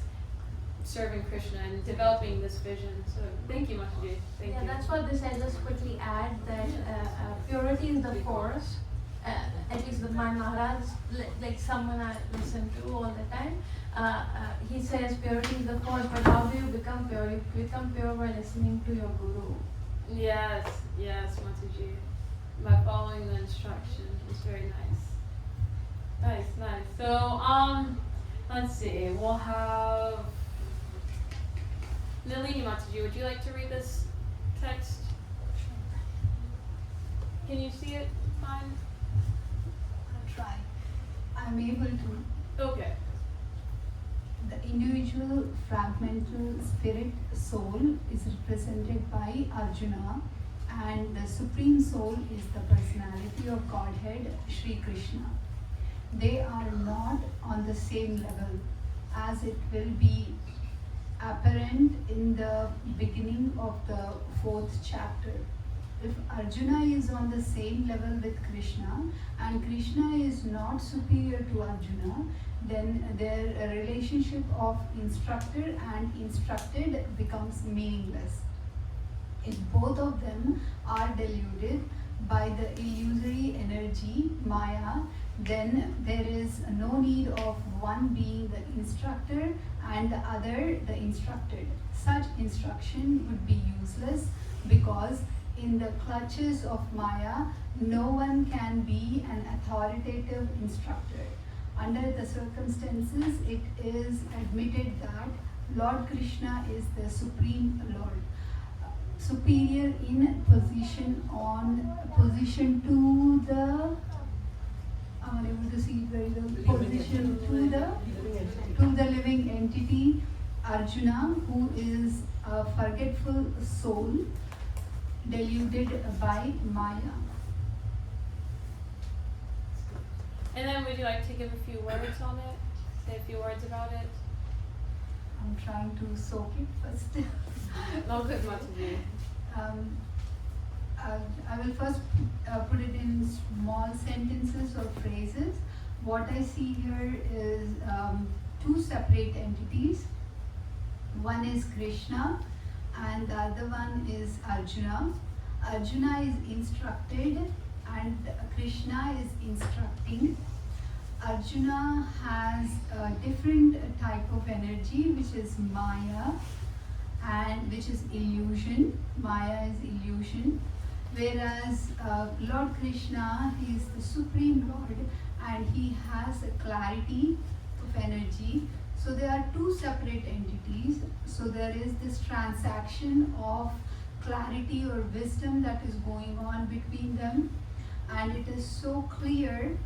S1: serving Krishna and developing this vision. So thank you, Mataji. Thank
S3: Yeah,
S1: you.
S3: that's what this I just quickly add that purity is the force. At least my Maharaj, like someone I listen to all the time, he says purity is the force, but how do you become pure? You become pure by listening to your guru.
S1: Yes, Mataji. By following the instruction. It's very nice. Nice. So, let's see. We'll have Nalini Mataji. Would you like to read this text? Can you see it fine?
S13: I'll try. I'm able to.
S1: Okay.
S13: The individual fragmental spirit soul is represented by Arjuna, and the supreme soul is the personality of Godhead, Sri Krishna. They are not on the same level, as it will be apparent in the beginning of the 4th chapter. If Arjuna is on the same level with Krishna and Krishna is not superior to Arjuna, then their relationship of instructor and instructed becomes meaningless. If both of them are deluded by the illusory energy, Maya, then there is no need of one being the instructor and the other the instructed. Such instruction would be useless because in the clutches of Maya, no one can be an authoritative instructor. Under the circumstances, it is admitted that Lord Krishna is the Supreme Lord, superior in position to the, I'm unable to see it very well, position to the living entity, Arjuna, who is a forgetful soul, deluded by Maya.
S1: And then would you like to give a few words on it? Say a few words about it?
S13: I'm trying to soak it first.
S1: No good, Mataji.
S13: I will first put it in small sentences or phrases. What I see here is two separate entities. One is Krishna and the other one is Arjuna. Arjuna is instructed and Krishna is instructing. Arjuna has a different type of energy, which is Maya, and which is illusion. Maya is illusion. Whereas Lord Krishna, he is the Supreme Lord and he has a clarity of energy. So there are two separate entities. So there is this transaction of clarity or wisdom that is going on between them, and it is so clear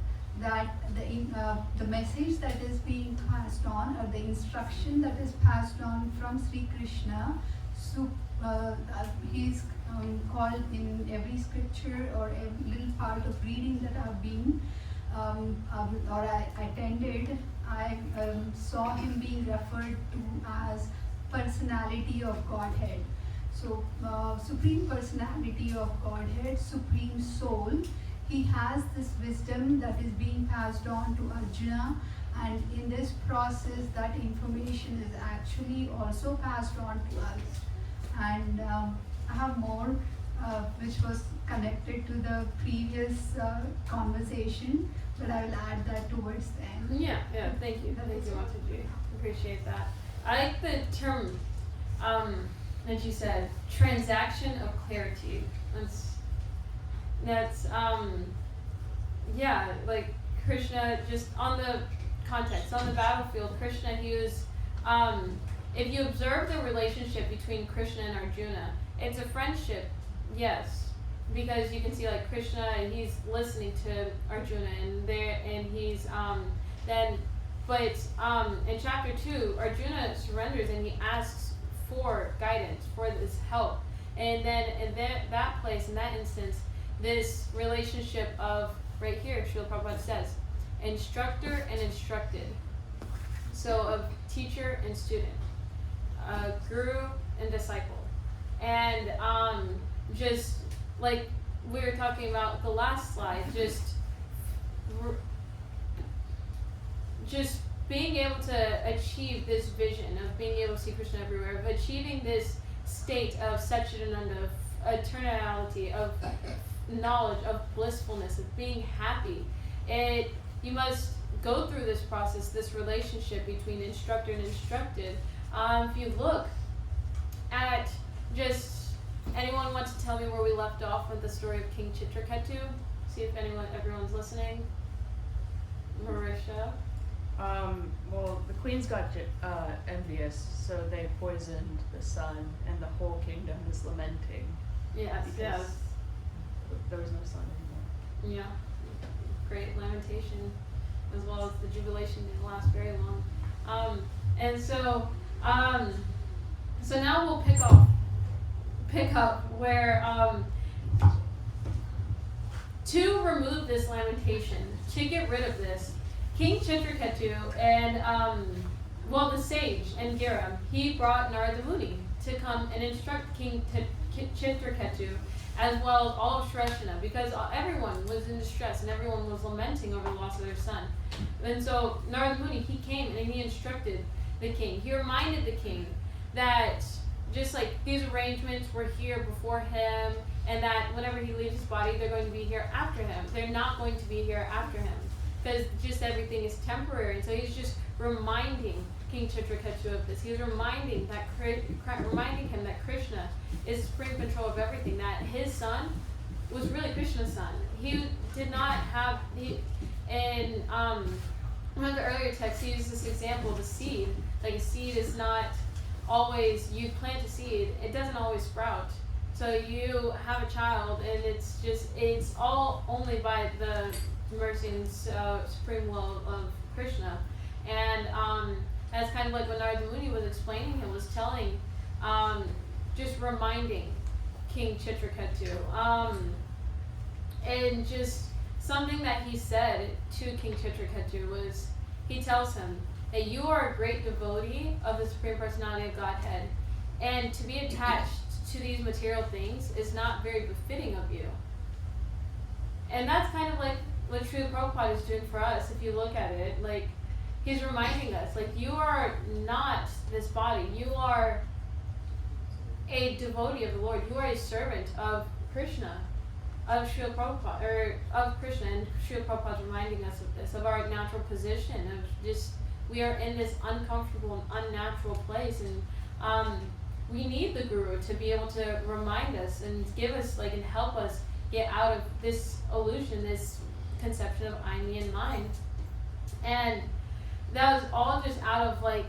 S13: that the message that is being passed on, or the instruction that is passed on from Sri Krishna, he is called in every scripture or every little part of reading that I've been or I attended, I saw him being referred to as personality of Godhead. So Supreme Personality of Godhead, Supreme Soul, he has this wisdom that is being passed on to Arjuna, and in this process that information is actually also passed on to us. And I have more which was connected to the previous conversation, but I will add that towards the end.
S1: Yeah, thank you. Thank you, Mataji. Appreciate that. I like the term that you said, transaction of clarity. That's like Krishna, just on the context, on the battlefield, Krishna, he was, if you observe the relationship between Krishna and Arjuna, it's a friendship, yes, because you can see like Krishna, he's listening to Arjuna and he's, in chapter 2, Arjuna surrenders and he asks for guidance, for this help. And then in that place, in that instance, this relationship of, right here, Srila Prabhupada says, instructor and instructed. So of teacher and student, guru and disciple. And just like we were talking about the last slide, just being able to achieve this vision of being able to see Krishna everywhere, of achieving this state of Satchidananda, of eternality, of knowledge, of blissfulness, of being happy. You must go through this process, this relationship between instructor and instructed. If you look at just, anyone wants to tell me where we left off with the story of King Chitraketu? See if everyone's listening. Marisha?
S14: Well, the queens got envious, so they poisoned the sun, and the whole kingdom was lamenting.
S1: Yes, yes.
S14: There was no sun anymore.
S1: Yeah. Great lamentation, as well as the jubilation didn't last very long. And so now we'll pick up where to remove this lamentation, to get rid of this, King Chitraketu and the sage and Gira, he brought Narada Muni to come and instruct King Chitraketu, as well as all of Shrestana, because everyone was in distress and everyone was lamenting over the loss of their son. And so Narada Muni, he came and he instructed the king. He reminded the king that just like these arrangements were here before him, and that whenever he leaves his body, they're going to be here after him. They're not going to be here after him, because just everything is temporary. And so he's just reminding King Chitraketu of this. He's reminding him that Krishna is supreme control of everything, that his son was really Krishna's son. He did not have, in one of the earlier texts, he used this example of a seed. Like a seed is not always, you plant a seed, it doesn't always sprout. So you have a child, and it's all only by the mercy and supreme will of Krishna. And that's kind of like what Narada Muni was explaining, he was telling, just reminding King Chitraketu. And just something that he said to King Chitraketu was, he tells him that you are a great devotee of the Supreme Personality of Godhead, and to be attached to these material things is not very befitting of you. And that's kind of like what Srila Prabhupada is doing for us. If you look at it, like, he's reminding us, like, you are not this body. You are a devotee of the Lord. You are a servant of Krishna, of Srila Prabhupada, or of Krishna. And Srila Prabhupada is reminding us of this, of our natural position, of just, we are in this uncomfortable and unnatural place, and we need the Guru to be able to remind us and give us, like, and help us get out of this illusion, this conception of I, me, and mine. And that was all just out of, like,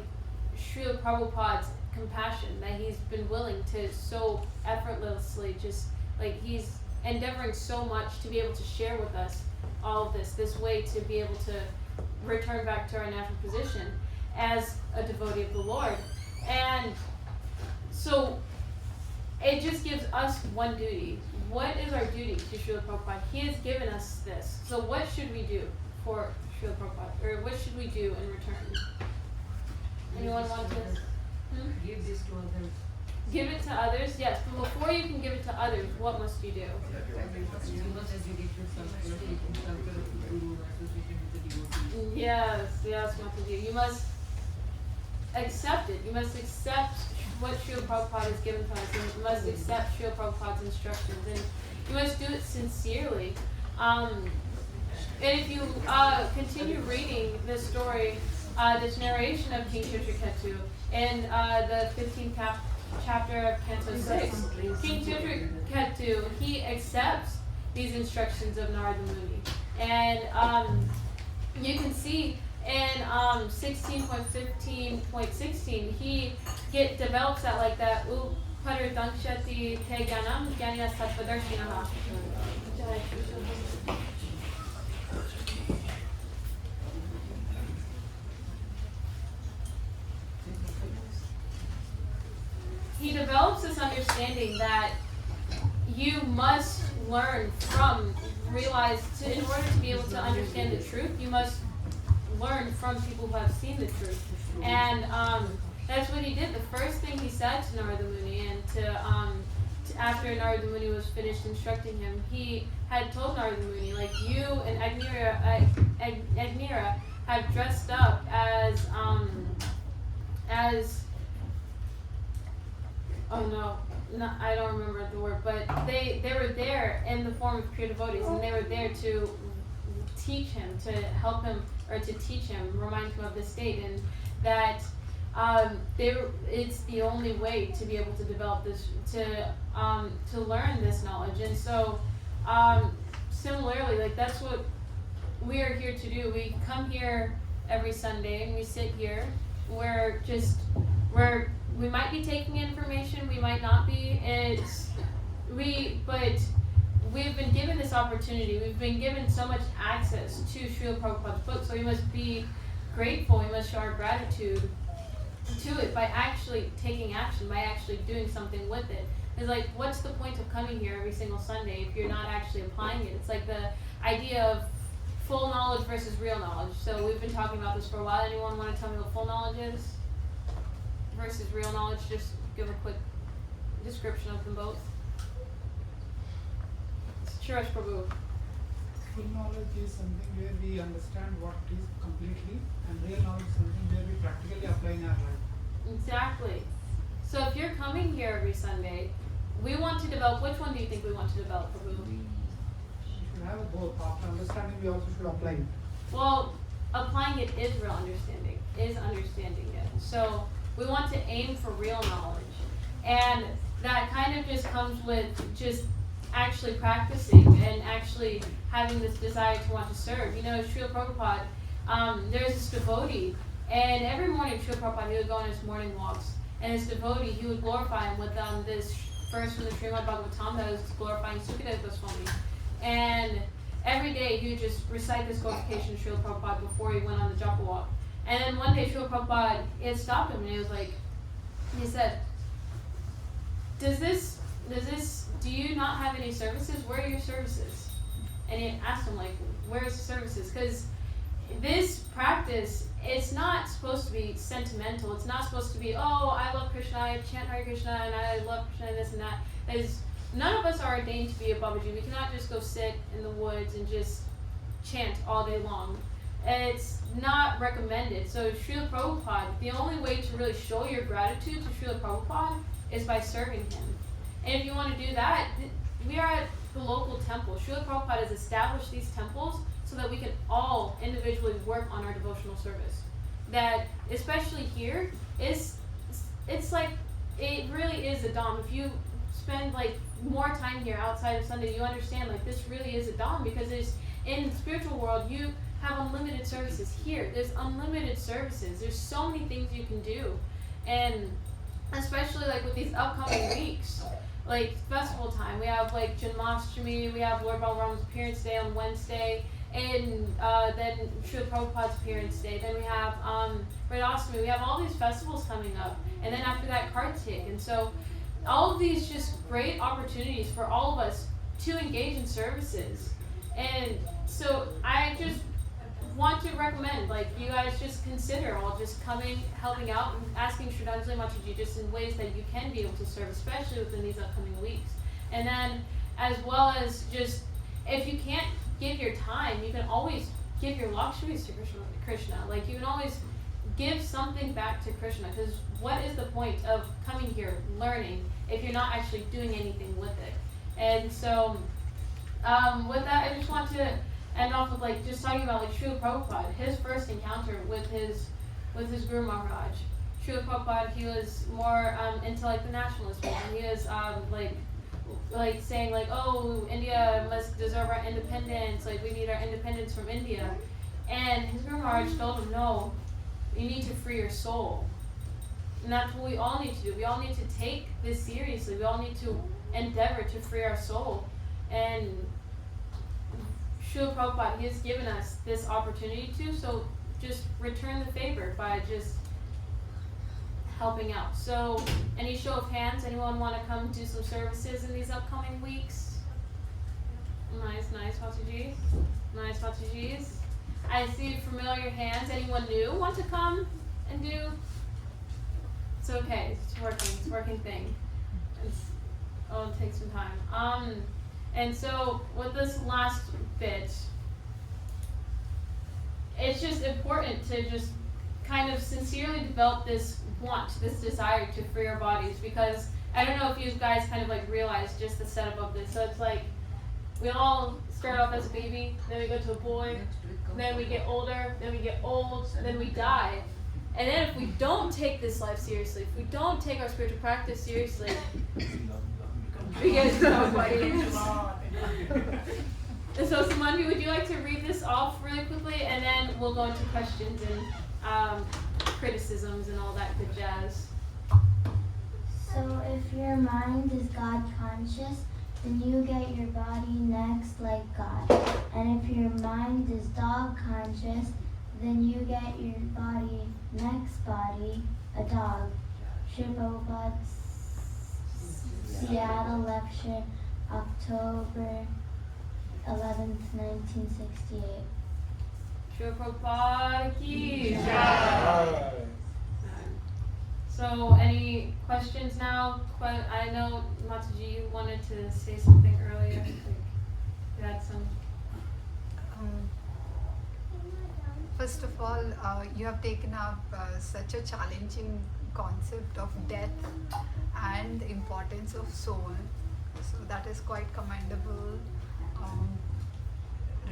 S1: Srila Prabhupada's compassion, that he's been willing to so effortlessly, just like he's endeavoring so much to be able to share with us all of this way to be able to return back to our natural position as a devotee of the Lord. And so it just gives us one duty. What is our duty to Srila Prabhupada? He has given us this. So what should we do for Srila Prabhupada? Or what should we do in return? Anyone want to?
S8: Give this to others.
S1: Give it to others? Yes. But before you can give it to others, what must you do?
S8: You must educate yourself, Guru, association with the devotee.
S1: Yes, Mataji. You must accept it. You must accept what Srila Prabhupada has given to us, and you must accept Srila Prabhupada's instructions, and you must do it sincerely. And if you continue reading this story, this narration of King Chitraketu in the 15th chapter of Canto 6, King Chitraketu, he accepts these instructions of Narada Muni. And you can see in 16.15.16, he develops that like that. Uparidangshati te gyanam gyanya sattvadarshinaha. He develops this understanding that you must learn from, in order to be able to understand the truth, you must learn from people who have seen the truth. And that's what he did. The first thing he said to Narada Muni, and after Narada Muni was finished instructing him, he had told Narada Muni, like, you and Agnira have dressed up as oh no, I don't remember the word, but they were there in the form of pure devotees, and they were there to teach him, to help him, or to teach him, remind him of this state, and that it's the only way to be able to develop this, to learn this knowledge. And so similarly, like, that's what we are here to do. We come here every Sunday and we sit here. We might be taking information, we might not be. But we've been given this opportunity. We've been given so much access to Srila Prabhupada's book, so we must be grateful. We must show our gratitude to it by actually taking action, by actually doing something with it. It's like, what's the point of coming here every single Sunday if you're not actually applying it? It's like the idea of full knowledge versus real knowledge. So we've been talking about this for a while. Anyone want to tell me what full knowledge is versus real knowledge? Just give a quick description of them both. Suresh Prabhu.
S15: Full knowledge is something where we understand what is completely, and real knowledge is something where we practically apply in our life.
S1: Exactly. So if you're coming here every Sunday, we want to develop, which one do you think we want to develop, Prabhu?
S15: We should have both. After understanding, we also should apply it.
S1: Well, applying it is real understanding, is understanding it. So we want to aim for real knowledge. And that kind of just comes with just actually practicing and actually having this desire to want to serve. You know, Srila Prabhupada, there's this devotee, and every morning Srila Prabhupada, he would go on his morning walks, and this devotee, he would glorify him with this verse from the Srimad Bhagavatam that was glorifying Sukadeva Goswami. And every day he would just recite this glorification to Srila Prabhupada before he went on the japa walk. And then one day Srila Prabhupada, he had stopped him, and he was like, he said, do you not have any services? Where are your services? And he asked him, like, where's the services? Because this practice, it's not supposed to be sentimental. It's not supposed to be, oh, I love Krishna, I chant Hare Krishna, and I love Krishna, and this and that. None of us are ordained to be a Babaji. We cannot just go sit in the woods and just chant all day long. It's not recommended. So Srila Prabhupada, the only way to really show your gratitude to Srila Prabhupada is by serving him. And if you want to do that, we are at the local temple. Srila Prabhupada has established these temples so that we can all individually work on our devotional service. That, especially here, it's like, it really is a Dham. If you spend like more time here outside of Sunday, you understand like this really is a Dham, because in the spiritual world, you have unlimited services. Here, there's unlimited services. There's so many things you can do. And especially like with these upcoming weeks, like festival time, we have like Janmashtami, we have Lord Balaram's appearance day on Wednesday, and then Srila Prabhupada's appearance day. Then we have Radhastami. We have all these festivals coming up, and then after that Kartik. And so all of these just great opportunities for all of us to engage in services. And so I just want to recommend, like, you guys just consider all just coming, helping out, and asking Shraddhanjali Mataji just in ways that you can be able to serve, especially within these upcoming weeks. And then, as well as just, if you can't give your time, you can always give your Lakshmis to Krishna. Like, you can always give something back to Krishna, because what is the point of coming here, learning, if you're not actually doing anything with it? And so, with that, I just want to end off with like just talking about like Srila Prabhupada, his first encounter with his Guru Maharaj. Srila Prabhupada, he was more into like the nationalist movement. He was like saying like, oh, India must deserve our independence, like we need our independence from India. And his Guru Maharaj told him, no, you need to free your soul. And that's what we all need to do. We all need to take this seriously. We all need to endeavor to free our soul. And Srila Prabhupada, he has given us this opportunity to, so just return the favor by just helping out. So, any show of hands, anyone want to come do some services in these upcoming weeks? Nice, Mataji. Nice, Matajis. I see familiar hands. Anyone new want to come and do? It's okay, it's working thing. it'll take some time. And so with this last bit, it's just important to just kind of sincerely develop this want, this desire to free our bodies, because I don't know if you guys kind of like realize just the setup of this. So it's like we all start off as a baby, then we go to a boy, then we get older, then we get old, and then we die. And then if we don't take this life seriously, if we don't take our spiritual practice seriously, we get And so Samanvi, would you like to read this off really quickly, and then we'll go into questions and criticisms and all that good jazz.
S16: So if your mind is God conscious, then you get your body next like God. And if your mind is dog conscious, then you get your body next body, a dog. Srila Prabhupada's Seattle lecture, October 11th, 1968.
S1: Srila Prabhupada ki jai. So, any questions now? I know, Mataji, you wanted to say something earlier. Like, you had some.
S13: First of all, you have taken up such a challenging concept of death and the importance of soul. So that is quite commendable.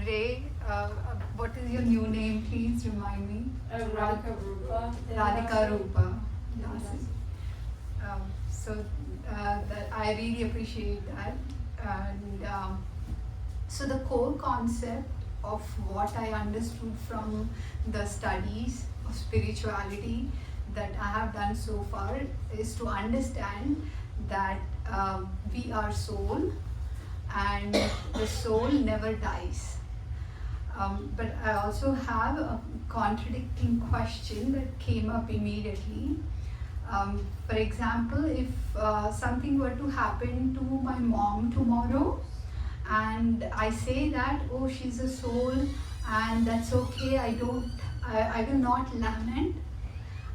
S13: Ray, what is your new name? Please remind me.
S1: Radhika Rupa.
S13: Radhika Rupa. Yes. That I really appreciate that. And so the core concept of what I understood from the studies of spirituality that I have done so far is to understand that we are soul and the soul never dies. But I also have a contradicting question that came up immediately. For example, if something were to happen to my mom tomorrow, and I say that, oh, she's a soul and that's okay, I will not lament,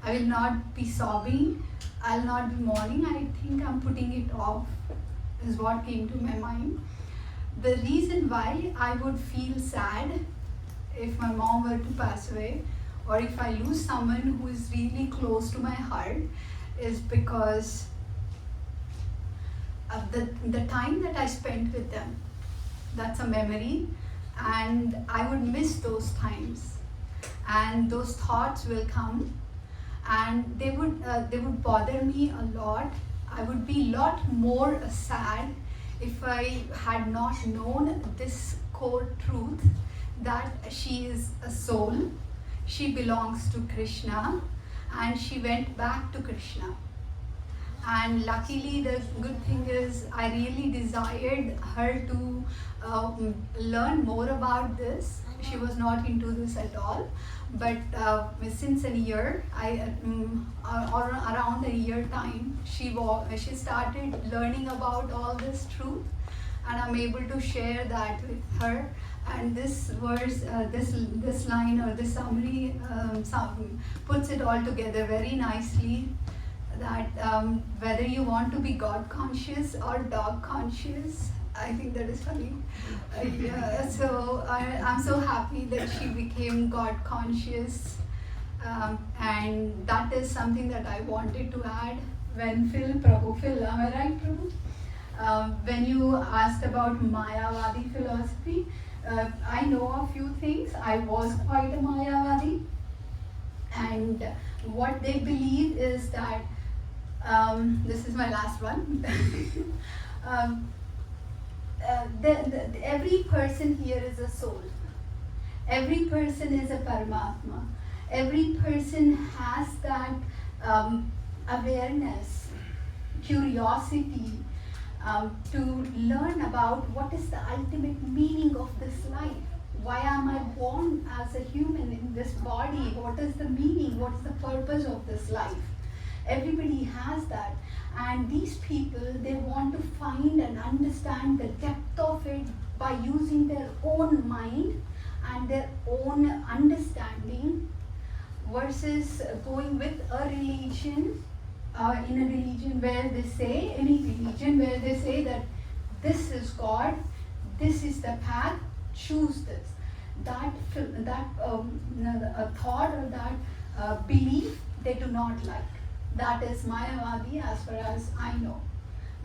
S13: I will not be sobbing, I'll not be mourning, I think I'm putting it off, is what came to my mind. The reason why I would feel sad if my mom were to pass away, or if I lose someone who is really close to my heart, is because of the time that I spent with them. That's a memory, and I would miss those times, and those thoughts will come, and they would bother me a lot. I would be a lot more sad if I had not known this core truth that she is a soul, she belongs to Krishna, and she went back to Krishna. And luckily, the good thing is I really desired her to learn more about this. She was not into this at all, but since a year, or around a year time, she started learning about all this truth, and I'm able to share that with her. And this verse, this line or this summary puts it all together very nicely. That whether you want to be God conscious or dog conscious, I think that is funny. So I'm so happy that she became God conscious, and that is something that I wanted to add. When Phil, am I right, Prabhu? When you asked about Mayavadi philosophy, I know a few things. I was quite a Mayavadi, and what they believe is that this is my last one. Every person here is a soul. Every person is a Paramatma. Every person has that awareness, curiosity, to learn about what is the ultimate meaning of this life. Why am I born as a human in this body? What is the meaning? What is the purpose of this life? Everybody has that, and these people, they want to find and understand the depth of it by using their own mind and their own understanding, versus going with a religion in a religion where they say, any religion where they say that this is God, this is the path, choose this. That a thought or that belief they do not like. That is Mayavadi as far as I know.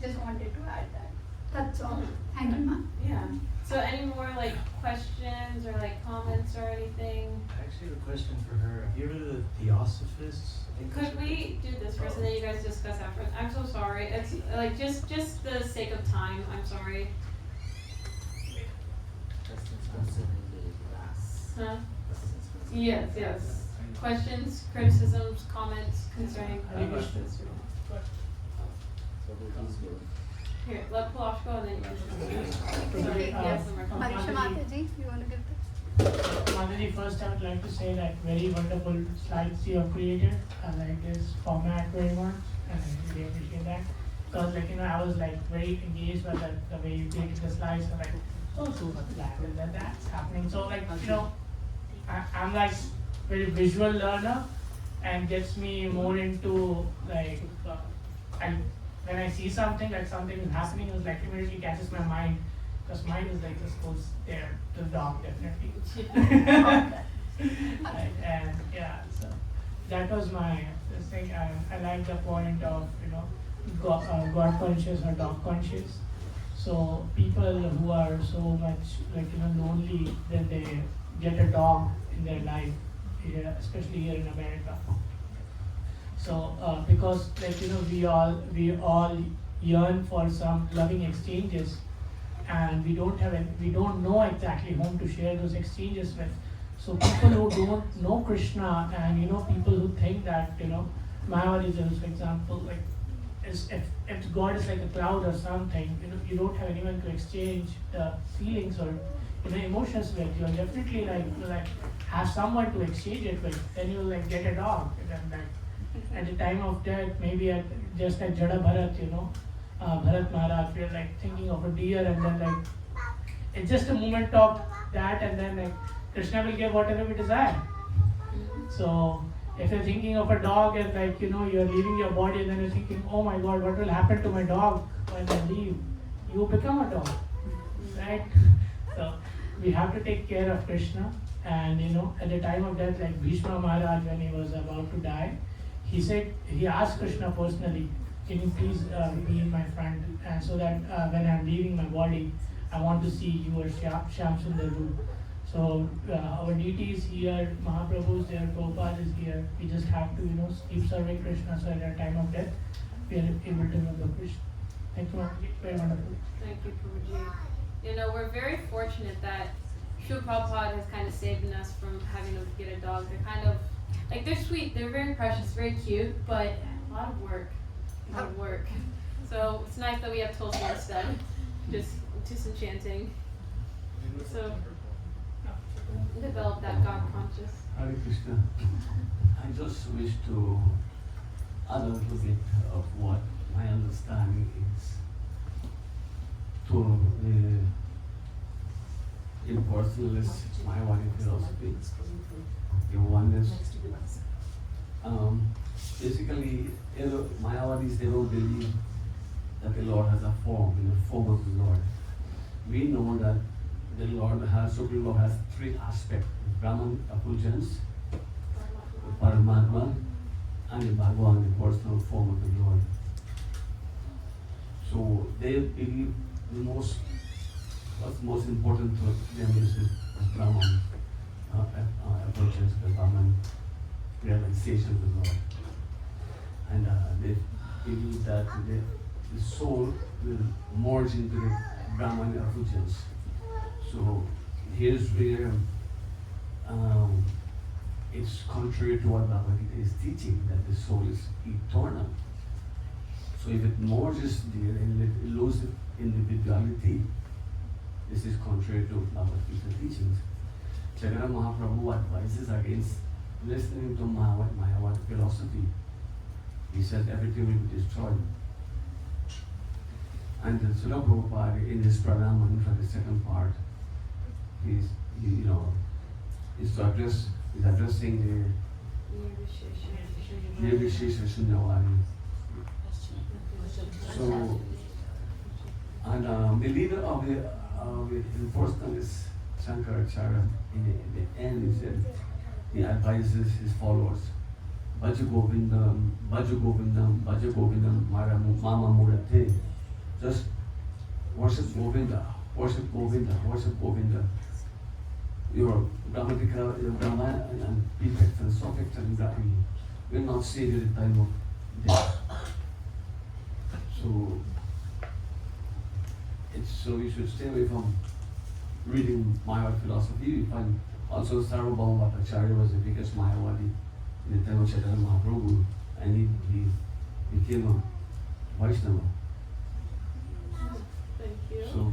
S13: Just wanted to add that. That's all. Thank you, ma'am.
S1: Yeah. So any more like questions or like comments or anything?
S9: I actually have a question for her. Have you ever heard of the Theosophists?
S1: Could we do this first and then you guys discuss after? I'm so sorry. It's like just the sake of time. I'm sorry. Huh? Yes, yes. Questions, criticisms, comments concerning Krishna's. Here, let Palash go and then you guys. Sorry, yes.
S13: Marisha Mataji, you want to give this?
S17: Mataji, first I would like to say that very wonderful slides you have created. I like this format very much and I really appreciate that. Because I was like very engaged by the way you created the slides and like, so that's happening. So I'm like very visual learner and gets me more into like, when I see something, like something is happening, it like immediately catches my mind. Because mine is like just goes there to the dog definitely. And yeah, so that was my thing. I like the point of God conscious or dog conscious. So people who are so much lonely, then they get a dog in their life, especially here in America. So because we all yearn for some loving exchanges, and we don't know exactly whom to share those exchanges with. So people who don't know Krishna and people who think that Mayavadism, for example, like if God is like a cloud or something, you don't have anyone to exchange feelings or emotions with. You'll definitely like have someone to exchange it with. Then you'll like get a dog. And then like at the time of death, maybe just like Jada Bharat, Bharat Maharaj, we're like thinking of a deer, and then like it's just a moment of that, and then like Krishna will give whatever we desire. So if you're thinking of a dog and like you're leaving your body, and then you're thinking, oh my God, what will happen to my dog when I leave? You become a dog, right? So we have to take care of Krishna, and at the time of death, like Bhishma Maharaj, when he was about to die, he asked Krishna personally, can you please be my friend, and so that when I'm leaving my body, I want to see you or Shyam Sundar Roop. So our deity is here, Mahaprabhu is there, Prabhupada is here. We just have to keep serving Krishna, so at the time of death, we are able to remember Krishna. Thank you, very wonderful.
S1: Thank you, Prabhuji. We're very fortunate that Srila Prabhupada has kind of saved us from having to get a dog. They're kind of, like, they're sweet, they're very precious, very cute, but a lot of work. So it's nice that we have Tulsi instead, just enchanting. So develop that God conscious.
S7: Hare Krishna. I just wish to add a little bit of what my understanding is to the impersonalist Mayavadi philosophy, the oneness. Basically, Mayavadis, they don't believe that the Lord has a form, in the form of the Lord. We know that the Supreme Lord has three aspects: Brahman, effulgence, Paramatma, and the Bhagavan, the personal form of the Lord. So they believe what's most important to them is the Brahman, effulgence, the Brahman realization of the Lord. And they believe that the soul will merge into the Brahman effulgence. So here's where it's contrary to what Bhagavad Gita is teaching, that the soul is eternal. So if it merges there and it loses individuality, this is contrary to Bhagavad Gita teachings. Chaitanya Mahaprabhu advises against listening to Mayavadi philosophy. He says everything will be destroyed. And Srila Prabhupada, in his pranam for the second part, he's addressing the Nirvishesha Shunyavadi. So, and the leader of the enforcement is Shankaracharya. In the end, he said, he advises his followers, Bhaja Govindam, Bhaja Govindam, Bhaja Govindam, Mama Murate. Just worship Govinda, worship Govinda, worship Govinda. Your grammatical, your grammar and prefix and suffix and grammar will not save you the time of death. So you should stay away from reading Mayavad philosophy. You find also Sarvabhauma Bhattacharya was the biggest Mayavadi in the time of Chaitanya Mahaprabhu, and he became a Vaishnava.
S1: Thank you.
S7: So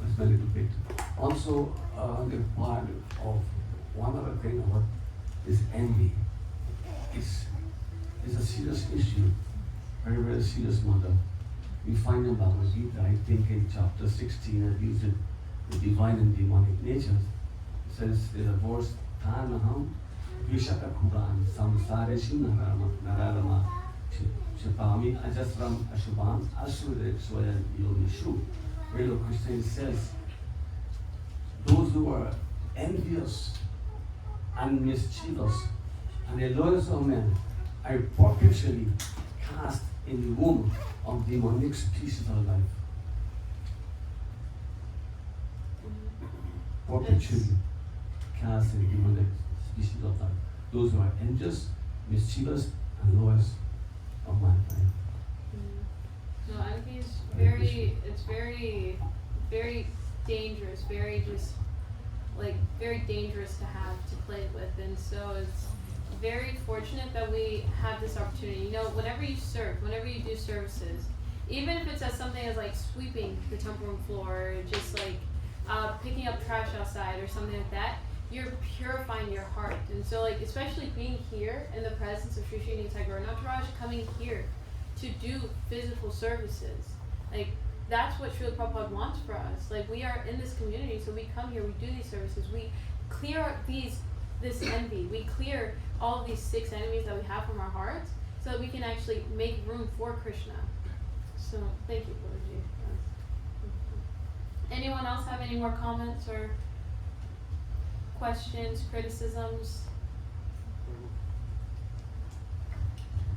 S7: that's very little bit. Also, the part of one other thing about is envy. It's a serious issue, very, very serious matter. We find in Bhagavad Gita, I think in chapter 16, it uses the divine and demonic natures. It says there's a verse, Tanaham Vishaka Kuran Samsareshi Nararama Shapami Ajasram Ashubam Asure Swayan Yonishu. Where Lord Krishna says, those who are envious and mischievous and the lowest of men are perpetually cast in the womb of demonic species of life. Perpetually cast in demonic species of life. Those who are envious, mischievous, and lowest of mankind.
S1: No, envy is very, it's very, very dangerous, very just, like, very dangerous to have to play with. And so it's very fortunate that we have this opportunity. You know, whenever you serve, whenever you do services, even if it's as something as like sweeping the temple room floor, or just like picking up trash outside or something like that, you're purifying your heart. And so like, especially being here in the presence of Sri Sri Nitai Gaur Maharaj, coming here to do physical services, like that's what Srila Prabhupada wants for us. Like we are in this community, so we come here, we do these services, we clear this envy, we clear all of these 6 enemies that we have from our hearts, so that we can actually make room for Krishna. So thank you, Guruji. Anyone else have any more comments or questions, criticisms?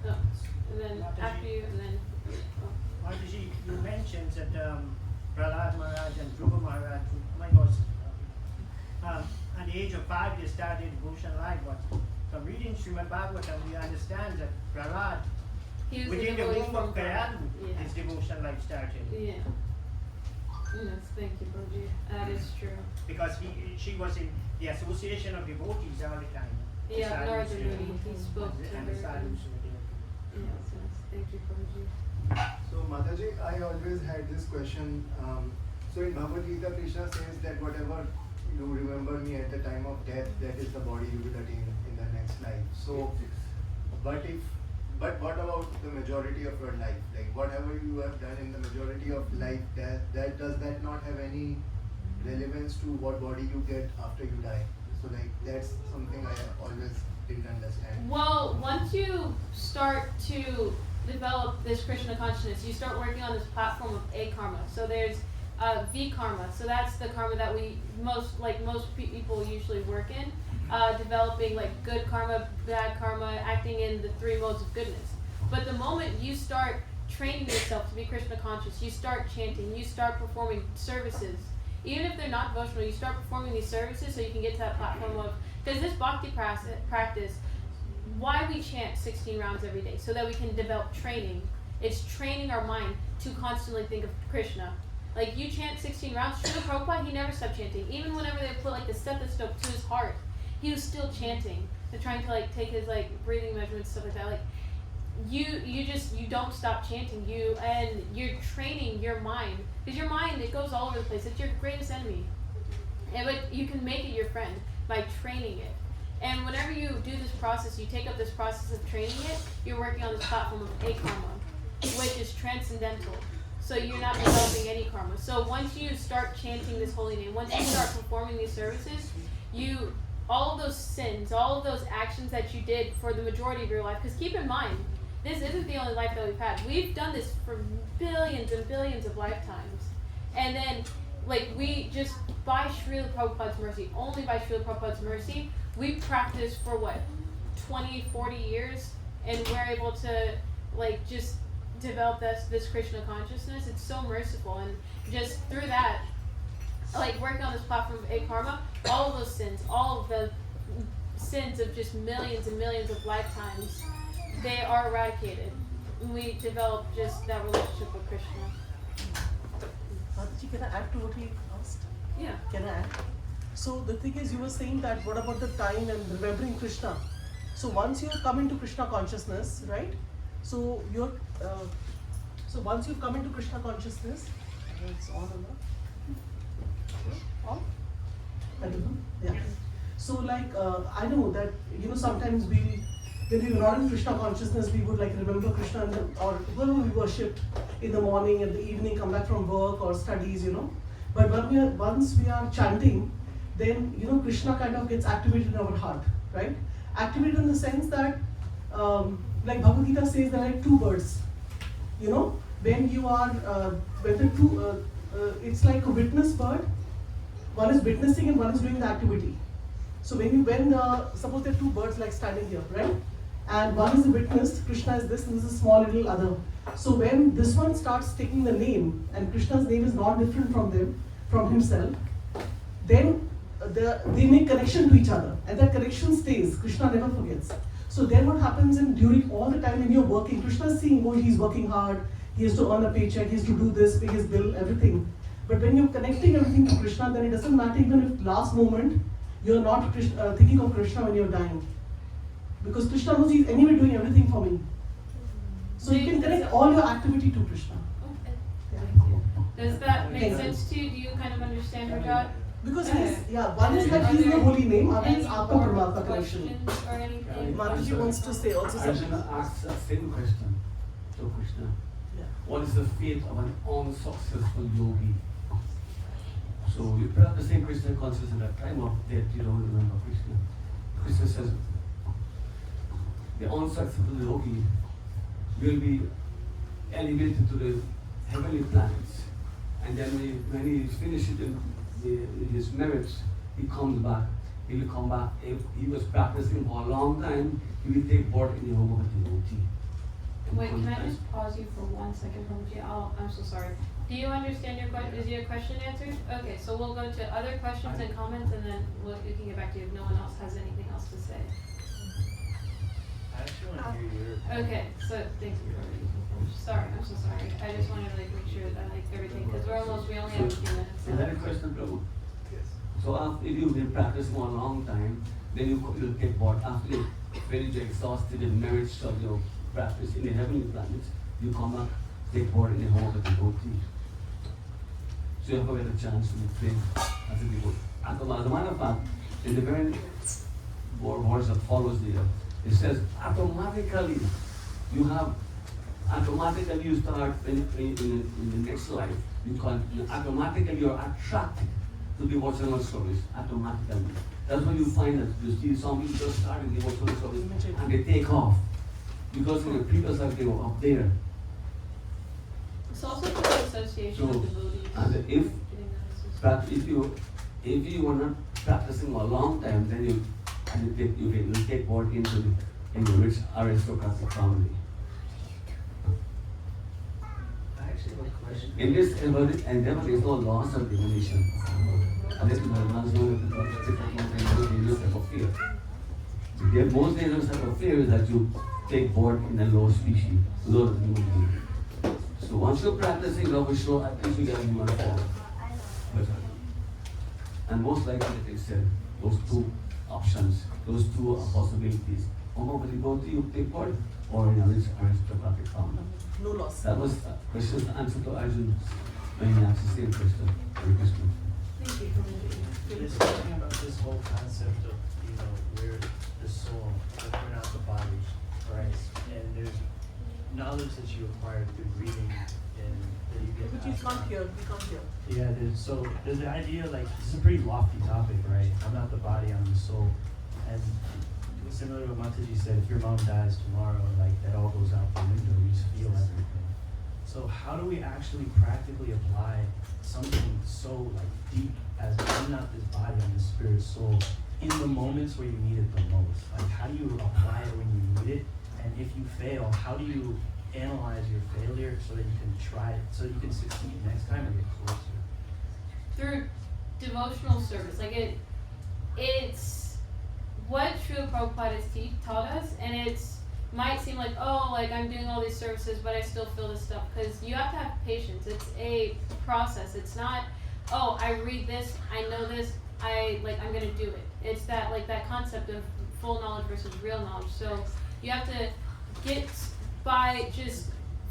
S1: Oh, and then after you, and then. Oh.
S4: Mataji, you mentioned that Prahlad Maharaj and Dhruva Maharaj, my God, at the age of 5 they started devotion life, but from reading Srimad Bhagavatam we understand that Prahlad, within the womb of Kayalu, his devotion life started.
S1: Yeah. Yes, thank you, Guruji. That is true.
S4: Because she was in the association of devotees all the time.
S1: Yeah, Narada Muni, he spoke to
S4: and
S1: her.
S4: the sadhus were there.
S1: Yes, thank you, Guruji.
S18: So Mataji, I always had this question. So in Bhagavad Gita, Krishna says that whatever you remember me at the time of death, that is the body you will attain in the next life. So, but what about the majority of your life? Like whatever you have done in the majority of life, that does that not have any relevance to what body you get after you die? So like that's something I always didn't understand.
S1: Well, once you start to develop this Krishna consciousness, you start working on this platform of A karma. So there's V karma. So that's the karma that most people usually work in. Developing like good karma, bad karma, acting in the 3 modes of goodness. But the moment you start training yourself to be Krishna conscious, you start chanting, you start performing services, even if they're not devotional, you start performing these services so you can get to that platform of, because this bhakti practice, why we chant 16 rounds every day, so that we can develop training. It's training our mind to constantly think of Krishna. Like you chant 16 rounds, Srila Prabhupada, he never stopped chanting. Even whenever they put like the stethoscope to his heart, he was still chanting. They're trying to like take his like breathing measurements, stuff like that. Like you don't stop chanting. You're training your mind, because your mind, it goes all over the place. It's your greatest enemy, but you can make it your friend by training it. And whenever you do this process, you take up this process of training it, you're working on this platform of A karma, which is transcendental. So you're not developing any karma. So once you start chanting this holy name, once you start performing these services, all of those sins, all of those actions that you did for the majority of your life, because keep in mind, this isn't the only life that we've had. We've done this for billions and billions of lifetimes. And then, like, we just, by Srila Prabhupada's mercy, only by Srila Prabhupada's mercy, we practiced for what, 20, 40 years, and we're able to, like, just develop this Krishna consciousness. It's so merciful, and just through that, like, working on this platform of A-Karma, all of those sins, all of the sins of just millions and millions of lifetimes, they are eradicated. And we develop just that relationship with Krishna.
S19: Radhiji, can I add to what he asked?
S1: Yeah.
S19: Can I add? So the thing is, you were saying that what about the time and remembering Krishna? So once you come into Krishna consciousness, right? So you're, so once you've come into Krishna consciousness, it's on or not? On? I don't know. Yeah. So like, I know that, sometimes when we were not in Krishna consciousness, we would like remember Krishna or whoever we worshipped in the morning, in the evening, come back from work or studies, But once we are chanting, then, Krishna kind of gets activated in our heart, right? Activated in the sense that, like Bhagavad Gita says, there are like two birds. When you are, when the two, it's like a witness bird. One is witnessing and one is doing the activity. So suppose there are two birds like standing here, right? And one is a witness, Krishna is this, and this is a small little other. So when this one starts taking the name, and Krishna's name is not different from himself, then they make connection to each other, and that connection stays. Krishna never forgets. So then what happens during all the time when you're working, Krishna is seeing, he's working hard, he has to earn a paycheck, he has to do this, pay his bill, everything. But when you're connecting everything to Krishna, then it doesn't matter even if last moment you're not thinking of Krishna when you're dying. Because Krishna knows he's anyway doing everything for me. So you can connect all your activity to Krishna.
S1: Okay. Does that make sense to you? Do you kind of understand Rajat?
S19: Because one is that he's the holy name, other is Atma Paramatma connection.
S1: Or anything?
S19: Mataji wants to say also something.
S7: Arjuna asks the same question to Krishna.
S19: Yeah.
S7: What is the fate of an unsuccessful yogi? So you practicing Krishna consciousness at that time of death, you don't remember Krishna. Krishna says, the unsuccessful yogi will be elevated to the heavenly planets. And then when he finishes his merits, he comes back. He will come back. If he was practicing for a long time, he will take part in the home of a devotee.
S1: Wait, can I just pause you for 1 second, Prabhuji? I'm so sorry. Do you understand your question? Is your question answered? Okay, so we'll go to other questions and comments, and then we can get back to you if no one else has anything else to say.
S9: I actually want to hear your.
S1: Okay, so thank you for sorry, I'm so sorry. I just wanted to make sure that everything, because we only have a few minutes.
S7: Is that a question, Prabhu? Yes. So if you've been practicing for a long time, then you'll get bored. After when you get exhausted and merits of your practice in the heavenly planets, you come back, take part in the home of the devotee. So you have a better chance to be trained as a devotee. As a matter of fact, in the very words that follows there, it says automatically you start in the next life, automatically you're attracted to devotional service, automatically. That's why you find that you see some people just start in devotional service and they take off. Because in the previous life they were up there.
S1: It's also for the association of devotees.
S7: And if you were not practicing for a long time, then you take part into the rich aristocratic family.
S10: I actually have a question.
S7: In this endeavor, there is no loss of divination. Unless you have not known the dangerous type of fear. The most dangerous type of fear is that you take part in a low species, low human being. So once you're practicing love will show, at least you get a human form. And most likely, like I said, those two options, those two possibilities. Normally go to you take part or in a rich aristocratic family.
S19: No loss.
S7: That was a question to answer to Arjun when he asked the same question. Very question.
S1: Thank you.
S9: Just talking about this whole concept of, we're the soul, but we're not the body, right? And there's knowledge that you acquire through reading and that you get.
S19: But you can't hear,
S9: Yeah, there's the idea, this is a pretty lofty topic, right? I'm not the body, I'm the soul. And similar to what Mataji said, if your mom dies tomorrow, like that all goes out the window, you just feel everything. So how do we actually practically apply something so like deep as I'm not this body, I'm the spirit soul, in the moments where you need it the most? Like how do you apply it when you need it? And if you fail, how do you analyze your failure so that you can try it, so that you can succeed next time or get closer?
S1: Through devotional service, like it's what Srila Prabhupada has taught us, and it's might seem like, oh, like I'm doing all these services, but I still feel this stuff, because you have to have patience. It's a process. It's not, oh, I read this, I know this, I'm gonna do it. It's that that concept of full knowledge versus real knowledge. So you have to get by just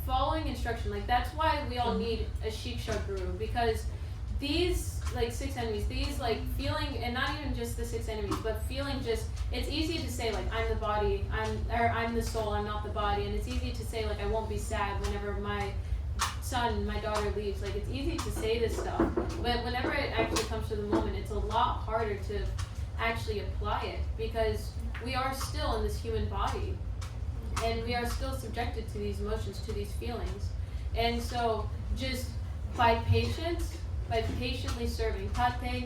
S1: following instruction. Like that's why we all need a Shiksha guru, because these like 6 enemies, these like feeling, and not even just the 6 enemies, but feeling just, it's easy to say like I'm the body, I'm the soul, I'm not the body, and it's easy to say like I won't be sad whenever my son, my daughter leaves. Like it's easy to say this stuff, but whenever it actually comes to the moment, it's a lot harder to actually apply it, because we are still in this human body, and we are still subjected to these emotions, to these feelings. And so just by patience, by patiently serving. I can't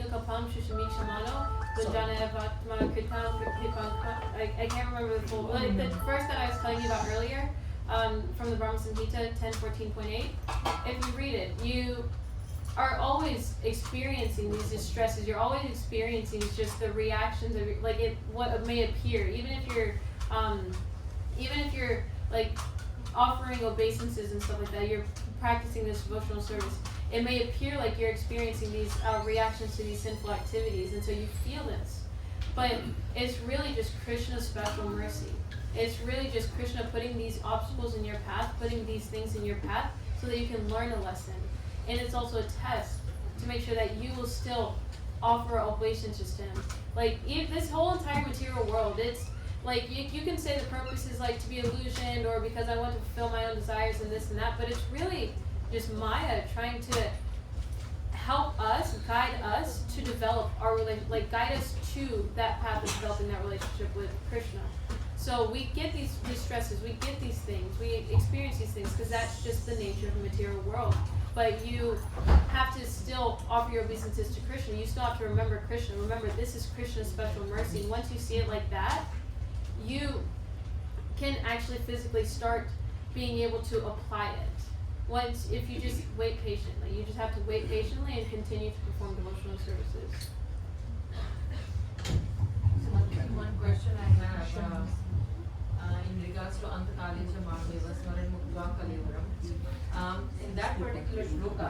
S1: remember the full, like the verse that I was telling you about earlier, from the Brahma Samhita 10:14.8. If you read it, you are always experiencing these distresses. You're always experiencing just the reactions of what may appear, even if you're like offering obeisances and stuff like that. You're practicing this devotional service. It may appear like you're experiencing these reactions to these sinful activities, and so you feel this. But it's really just Krishna's special mercy. It's really just Krishna putting these obstacles in your path, putting these things in your path, so that you can learn a lesson. And it's also a test to make sure that you will still offer obeisances to him. Like this whole entire material world, it's like you can say the purpose is like to be illusioned, or because I want to fulfill my own desires and this and that, but it's really just Maya trying to help us, guide us to develop our relationship, like guide us to that path of developing that relationship with Krishna. So we get these stresses, we get these things, we experience these things, because that's just the nature of the material world. But you have to still offer your obeisances to Krishna. You still have to remember Krishna. Remember, this is Krishna's special mercy. And once you see it like that, you can actually physically start being able to apply it. If you just wait patiently. You just have to wait patiently and continue to perform devotional services.
S8: One question I have in regards to Antakalija Mahadeva Smaran Mukta Kalivaram. In that particular shloka,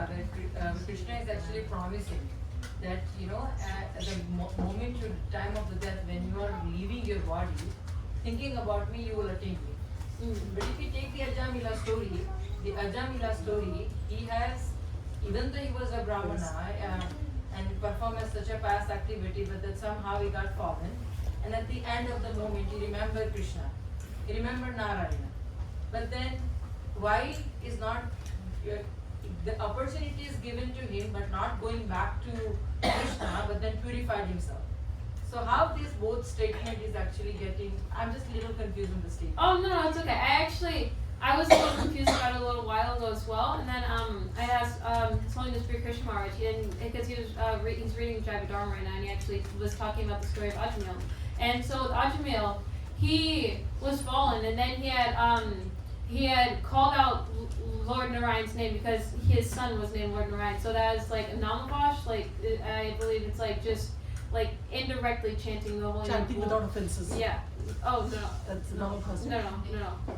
S8: Krishna is actually promising that, at the moment, time of the death, when you are leaving your body, thinking about me, you will attain me. But if you take the Ajamila story, he has, even though he was a Brahmana and performed such a past activity, but that somehow he got fallen. And at the end of the moment, he remembered Krishna. He remembered Narayana. But then, why is not, the opportunity is given to him, but not going back to Krishna, but then purified himself. So how this both statement is actually getting, I'm just a little confused on the statement.
S1: Oh, no, it's okay. I was a little confused about it a little while ago as well, and then I asked His Holiness Sri Krishna Maharaj, because he's reading Jaiva Dharma right now, and he actually was talking about the story of Ajamil. And so with Ajamil, he was fallen, and then he had called out Lord Narayan's name because his son was named Lord Narayan. So that is like a Namavash, I believe it's like just like indirectly chanting the holy name.
S19: Chanting without offenses.
S1: Yeah. Oh, no.
S19: That's Namavash.
S1: No.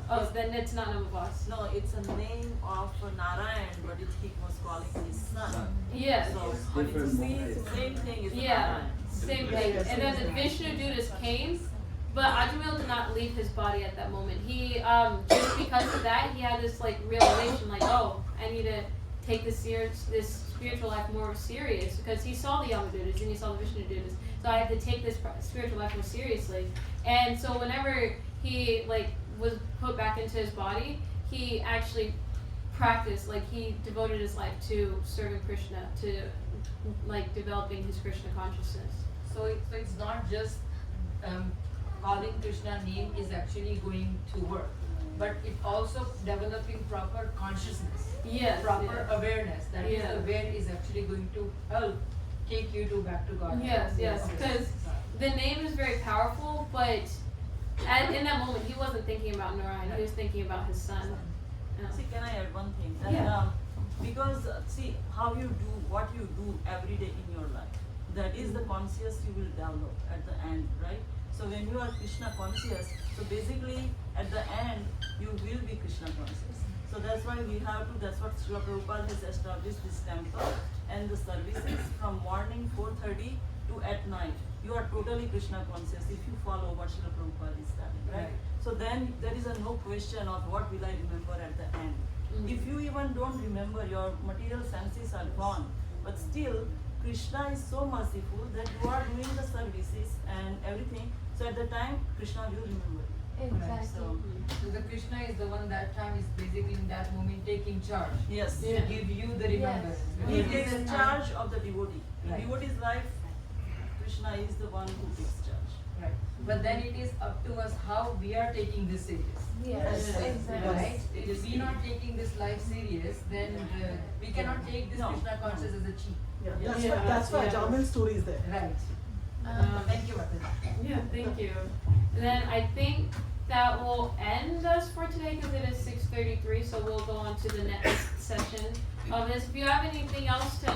S1: Oh, then it's not Namavash.
S20: No, it's a name of Narayan, but he was calling his son.
S1: Yeah.
S20: So, but it's the same thing as Narayan.
S1: Same thing. And then the Vishnu Dutas came, but Ajamil did not leave his body at that moment. He, just because of that, he had this like realization, like, oh, I need to take this spiritual life more serious, because he saw the Yamadutas and he saw the Vishnu Dutas. So I had to take this spiritual life more seriously. And so whenever he was put back into his body, he actually practiced, he devoted his life to serving Krishna, to developing his Krishna consciousness.
S8: So it's not just calling Krishna name is actually going to work. But it also developing proper consciousness,
S1: Yes,
S8: proper
S1: yes.
S8: awareness. That is
S1: Yeah.
S8: the way is actually going to help take you to back to God.
S1: Yes, yes, because the name is very powerful, but in that moment he wasn't thinking about Narayan, he was thinking about his son. Yeah.
S20: See, can I add one thing? That,
S1: Yeah.
S20: because see how you do what you do every day in your life. That is the conscious you will develop at the end, right? So when you are Krishna conscious, so basically at the end you will be Krishna conscious. So that's why we have to. That's what Srila Prabhupada has established this temple and the services from morning 4:30 to at night. You are totally Krishna conscious if you follow what Srila Prabhupada is telling, right? So then there is a no question of what will I remember at the end. If you even don't remember, your material senses are gone, but still Krishna is so merciful that you are doing the services and everything. So at the time, Krishna will remember you.
S8: Right. So the Krishna is the one that time is basically in that moment taking charge.
S20: Yes.
S8: To give you the remembrance.
S20: He
S8: Because
S20: takes
S8: it's a-
S20: charge of the devotee. In
S8: Right.
S20: devotee's life, Krishna is the one who takes charge.
S8: Right. But then it is up to us how we are taking this serious.
S20: Yes, exactly.
S8: Right? If we not taking this life serious, then we cannot take this Krishna conscious as a cheat.
S19: That's why Jamal's story is there.
S8: Right. Thank you, Mataji.
S1: Yeah, thank you. And then I think that will end us for today because it is 6:33, so we'll go on to the next session of this. If you have anything else to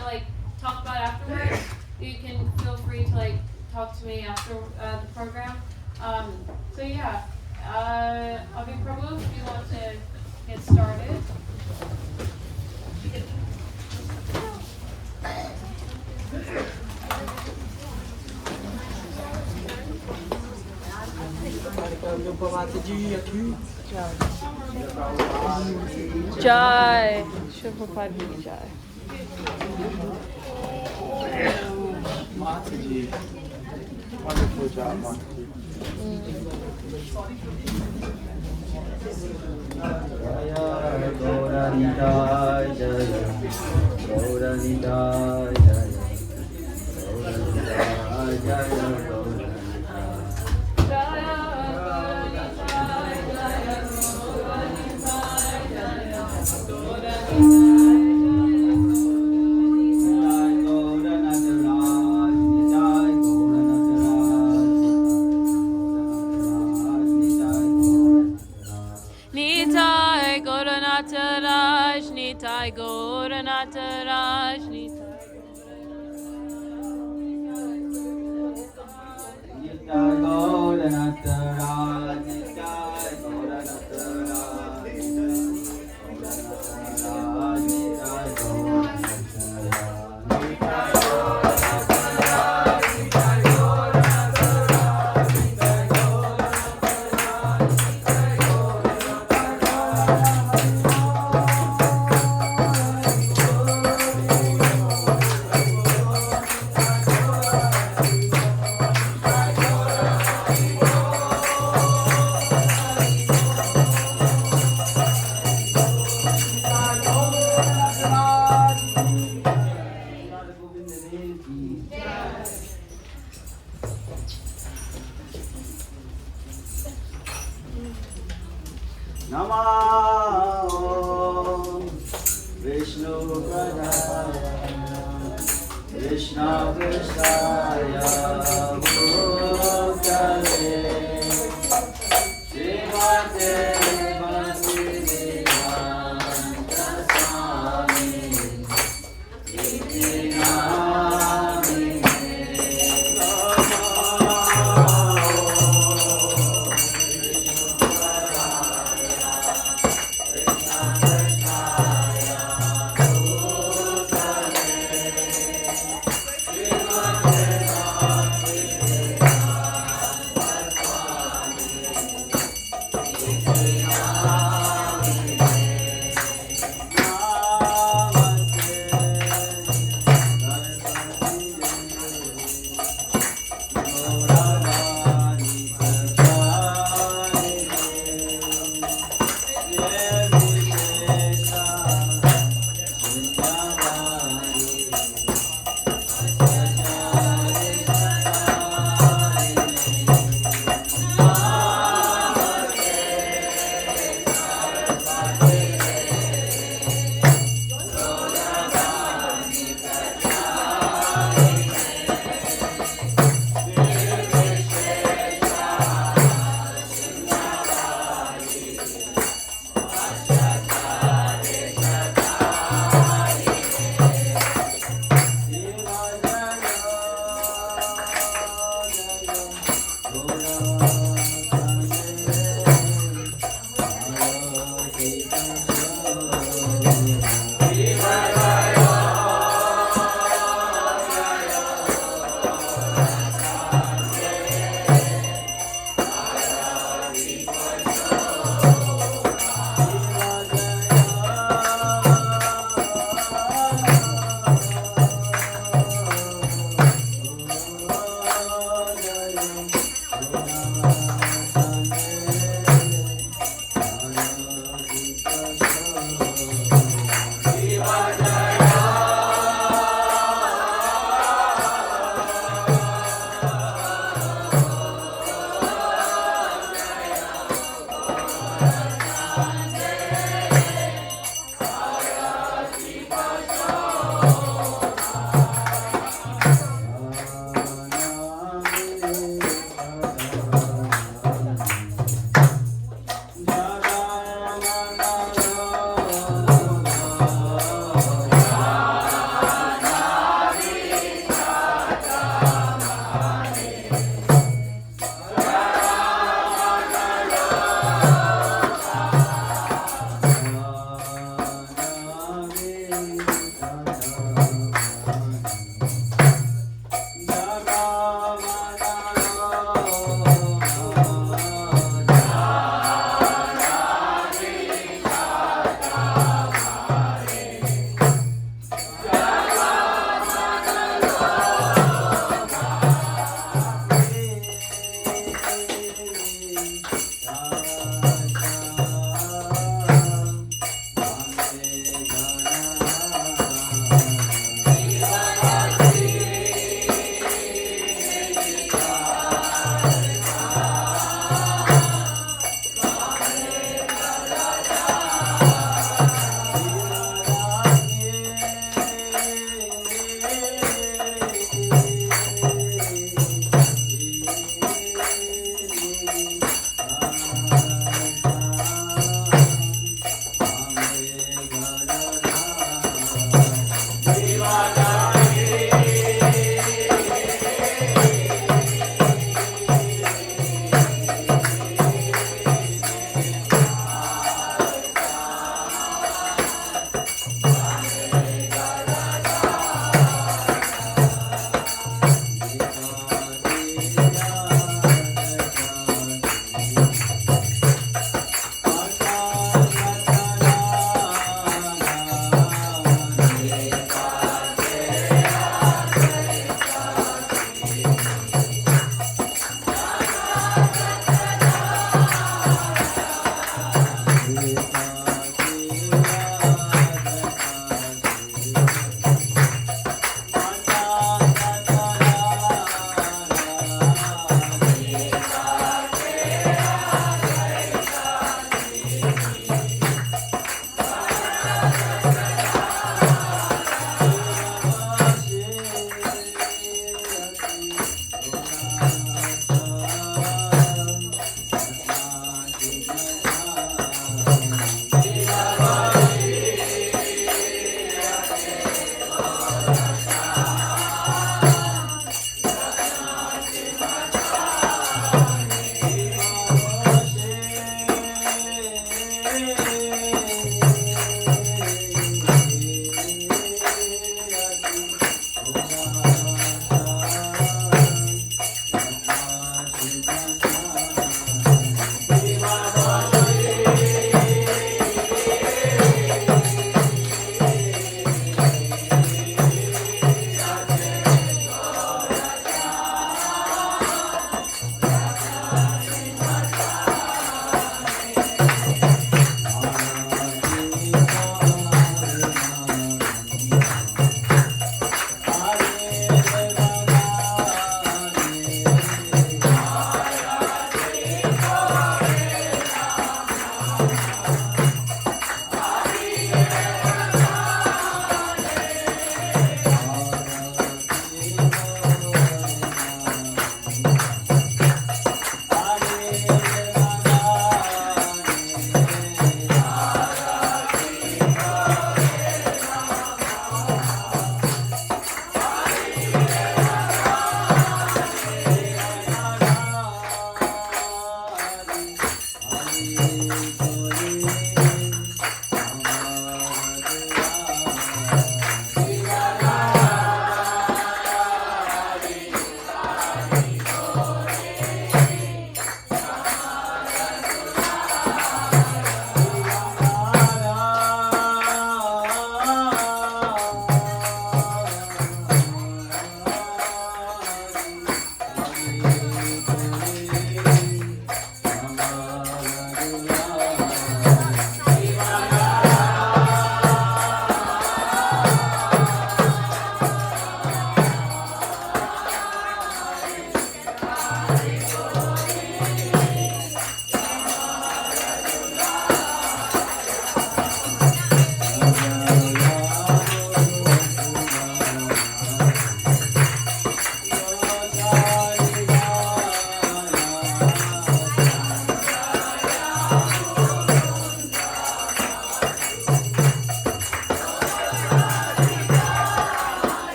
S1: talk about afterwards, you can feel free to talk to me after the program. So yeah, Avi Prabhu, if you want to get started.
S14: Jai. Shri Prabhupada ki Jai.
S5: Mataji. Wonderful job, Mataji.
S10: Jaya Gauranga Jaya Gauranga Jaya Gauranga Jaya
S14: Nitai Gauranataraj, Nitai Gauranataraj, Nitai.
S10: Namo Vishnu Padaya Krishna Krishaya Bhutale Srimate Bhaktivedanta Swami Iti Namine Namo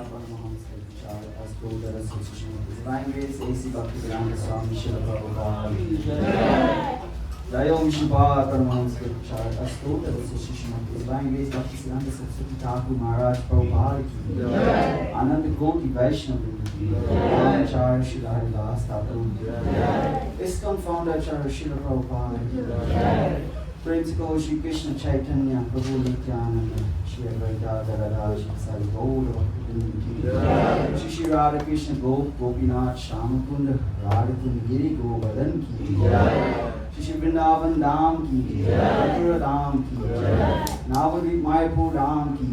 S10: Paramahamsa Vichara Astoda Association of Divine Grace A.C. Bhaktivedanta Swami Srila Prabhupada. Jai Om Shiva Paramahamsa Vichara Astoda Association of Divine Grace Bhaktivedanta Saraswati Thakur Maharaj Prabhupada ki. Ananda Koti Vaishnava ki. Acharya Srila Haridas Thakur. ISKCON founder Acharya Srila Prabhupada. Principal Shri Krishna Chaitanya Prabhu Nityananda Shri Advaita Gadadhar Shri Sari Gaura Bhaktivinoda Ki. Shri Radha Krishna Gopinath Shamakunda Radhakund Giri Govardhan Ki. Shri Vrindavan Dham Ki. Mathura Dham Ki. Navadvip Mayapur Dham Ki.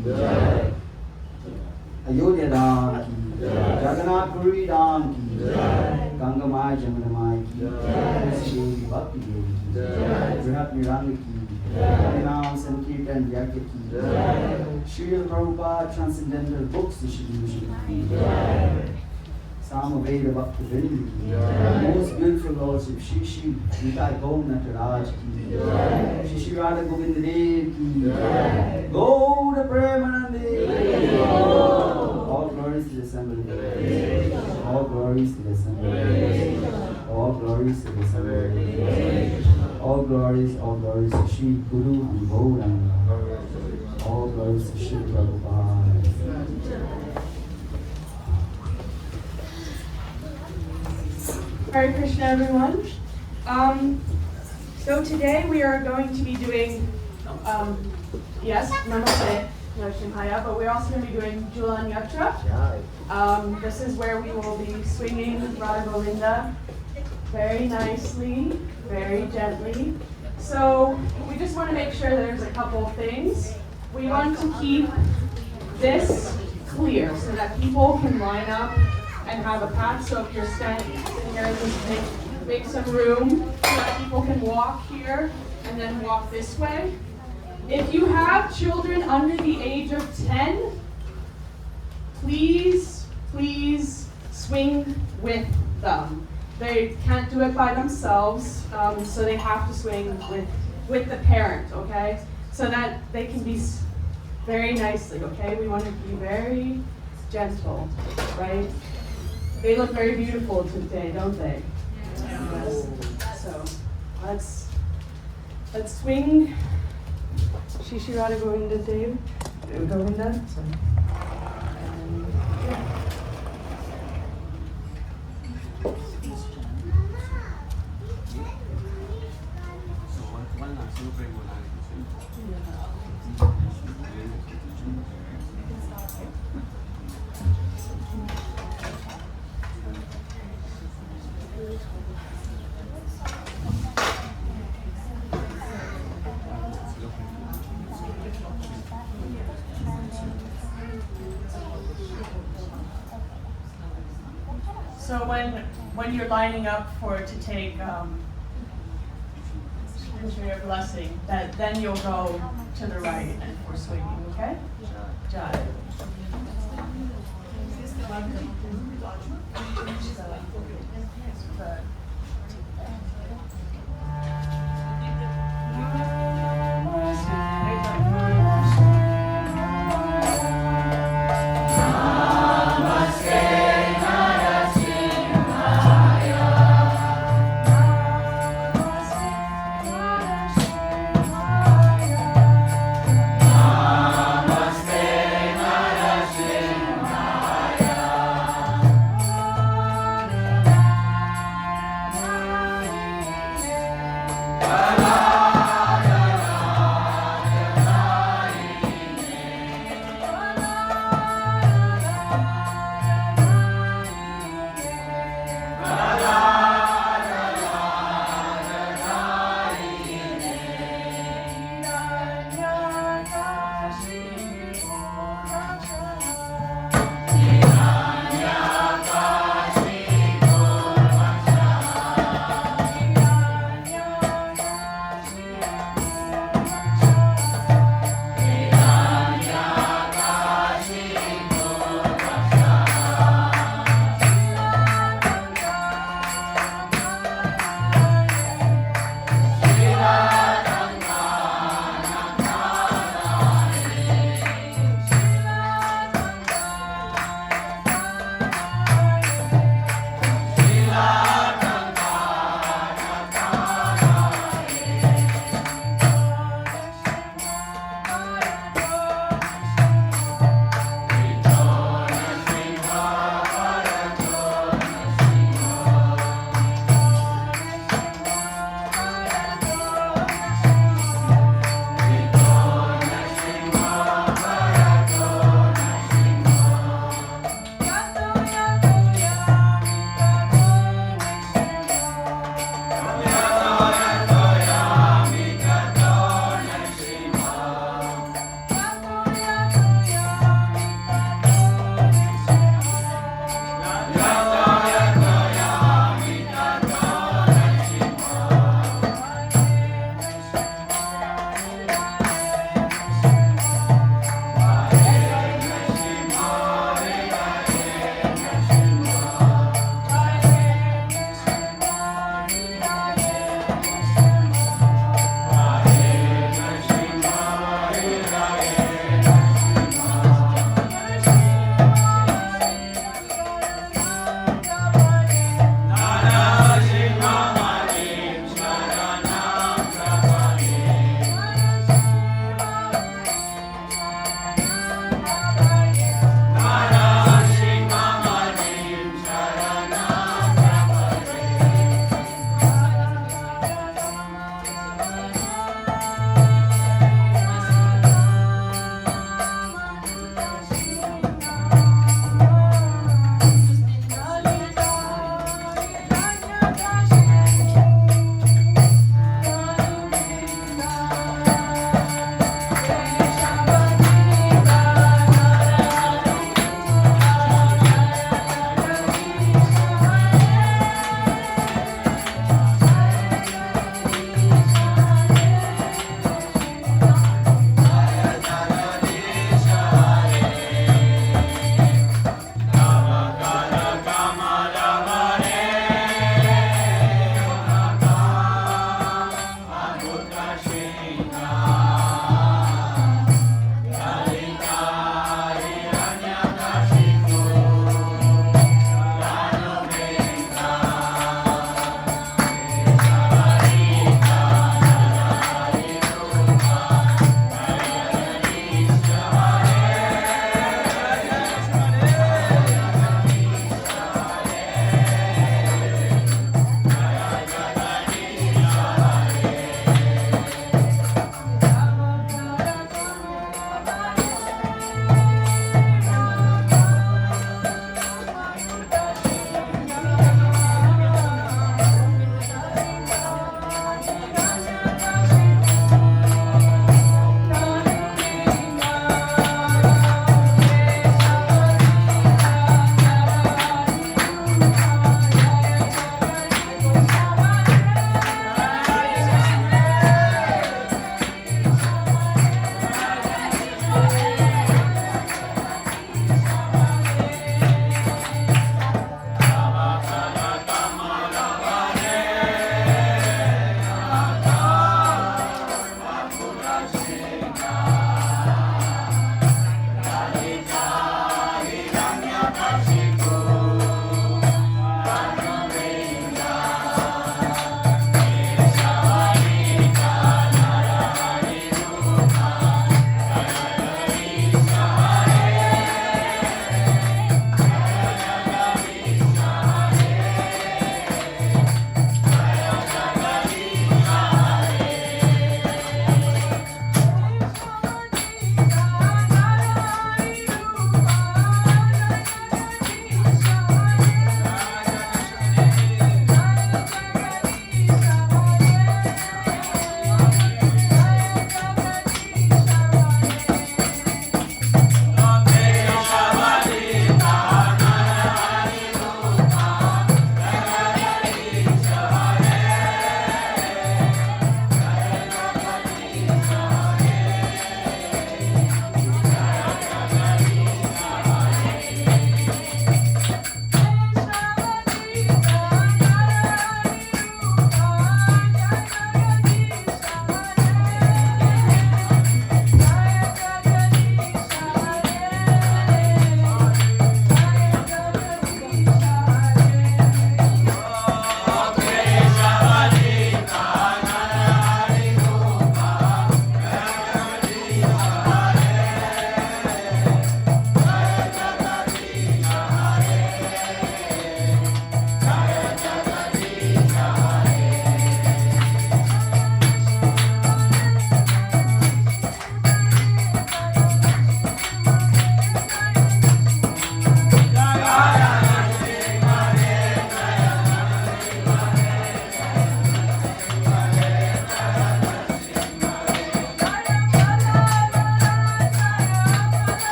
S10: Ayodhya Dham Ki. Jagannath Puri Dham Ki. Ganga Maya Jamuna Maya Ki. Shri Devi Bhakti Devi Ki. Brihat Niranga Ki. Harinam Sankirtan Yagya Ki. Srila Prabhupada Transcendental Books Distribution Ki. Samaveda Bhaktivinoda Ki. Most beautiful Lordship Shri Shri Nitai Gomnath Raj Ki. Shri Shri Radha Govinda Dev Ki. Gauda Premanande. All glories to the assembly. All glories to the assembly. All glories to the assembly. All glories to Shri Guru and Gauranga. All glories to Shri Prabhupada.
S21: Hare Krishna, everyone. So today we are going to be doing, yes, Namaste, Narsimhaya, but we're also going to be doing Julan Yatra. This is where we will be swinging Radha Govinda very nicely, very gently. So we just want to make sure there's a couple of things. We want to keep this clear so that people can line up and have a path. So if you're sitting here, just make some room so that people can walk here and then walk this way. If you have children under the age of 10, please swing with them. They can't do it by themselves, so they have to swing with the parent, okay? So that they can be very nicely, okay? We want to be very gentle, right? They look very beautiful today, don't they? Yes. So let's swing Shri Shri Radha Govinda Dev, Govinda. And, yeah. So when you're lining up to take your blessing, then you'll go to the right and for swinging, okay? Jai.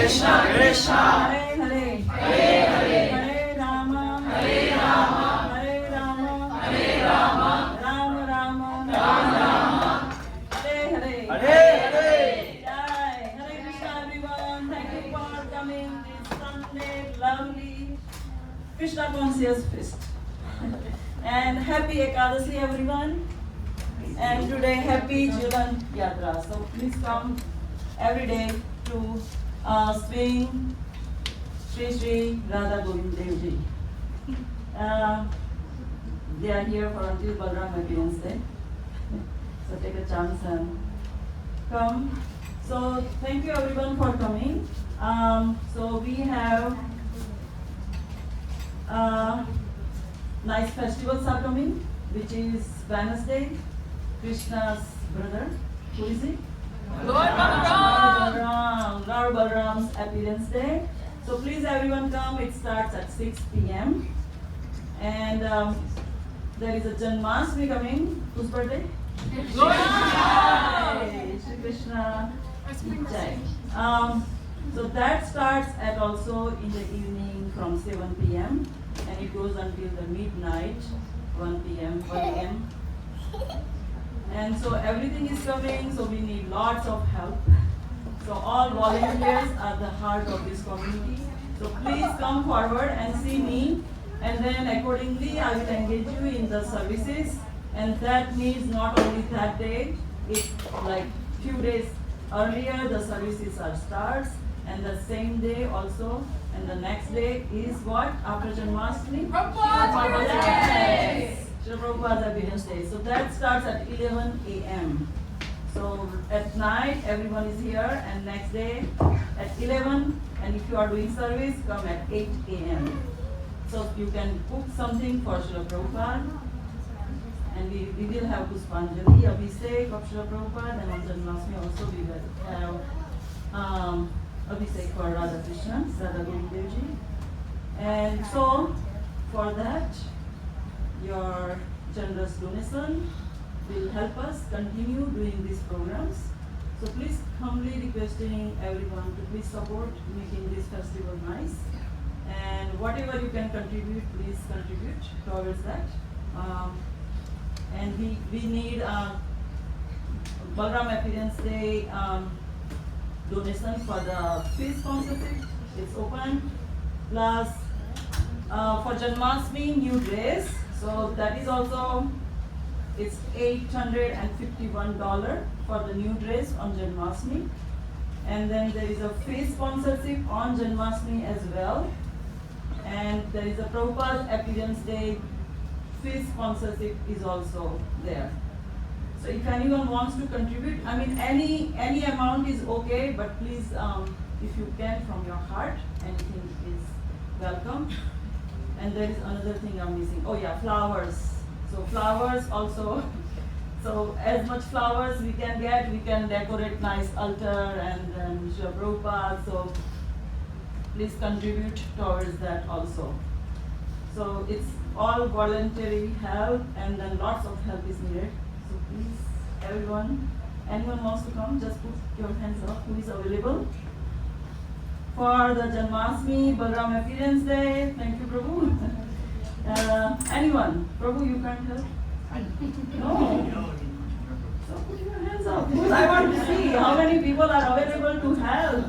S20: Krishna Krishna, Hare Hare, Hare Hare, Hare Rama, Hare Rama, Hare Rama, Hare Rama, Rama Rama, Rama Rama, Hare Hare, Hare Hare. Jai, Hare Krishna everyone. Thank you for coming this Sunday, lovely Krishna Conscious Feast. And happy Ekadasi everyone. And today happy Jivan Yatra. So please come every day to swing Sri Sri Radha Govind Dev Ji. They are here for until Balram Appearance Day. So take a chance and come. So thank you everyone for coming. So we have nice festivals are coming, which is Wednesday, Krishna's brother. Who is he? Lord Balaram. Lord Balaram's appearance day. So please everyone come. It starts at 6 p.m. And there is a Janmashtami coming. Whose birthday? Jai! Shri Krishna. Jai. So that starts at also in the evening from 7 p.m. and it goes until the midnight, 1 p.m., 1 a.m. And so everything is coming, so we need lots of help. So all volunteers are the heart of this community. So please come forward and see me, and then accordingly I will engage you in the services. And that means not only that day, it like few days earlier the services are starts, and the same day also, and the next day is what? After Janmashtami? Prabhupada's Day! Shri Prabhupada's Appearance Day. So that starts at 11 a.m. So at night everyone is here, and next day at 11, and if you are doing service, come at 8 a.m. So you can cook something for Shri Prabhupada, and we will have Puspanjali, Abhishek of Shri Prabhupada, and on Janmashtami also we will have Abhishek for Radha Krishna, Radha Govind Dev Ji. And so, for that, your generous donation will help us continue doing these programs. So please humbly requesting everyone to please support making this festival nice. And whatever you can contribute, please contribute towards that. And we need Balram Appearance Day donation for the feast sponsorship. It's open. Plus for Janmashtami, new dress. So that is also, it's $851 for the new dress on Janmashtami. And then there is a feast sponsorship on Janmashtami as well. And there is a Prabhupada Appearance Day feast sponsorship is also there. So if anyone wants to contribute, I mean any amount is okay, but please if you can from your heart, anything is welcome. And there is another thing I'm missing. Oh yeah, flowers. So flowers also. So as much flowers we can get, we can decorate nice altar and then Shri Prabhupada. So please contribute towards that also. So it's all voluntary help, and then lots of help is needed. So please, everyone, anyone wants to come, just put your hands up who is available. For the Janmashtami, Balram Appearance Day, thank you Prabhu. Anyone? Prabhu, you can't help? No. So put your hands up, because I want to see how many people are available to help.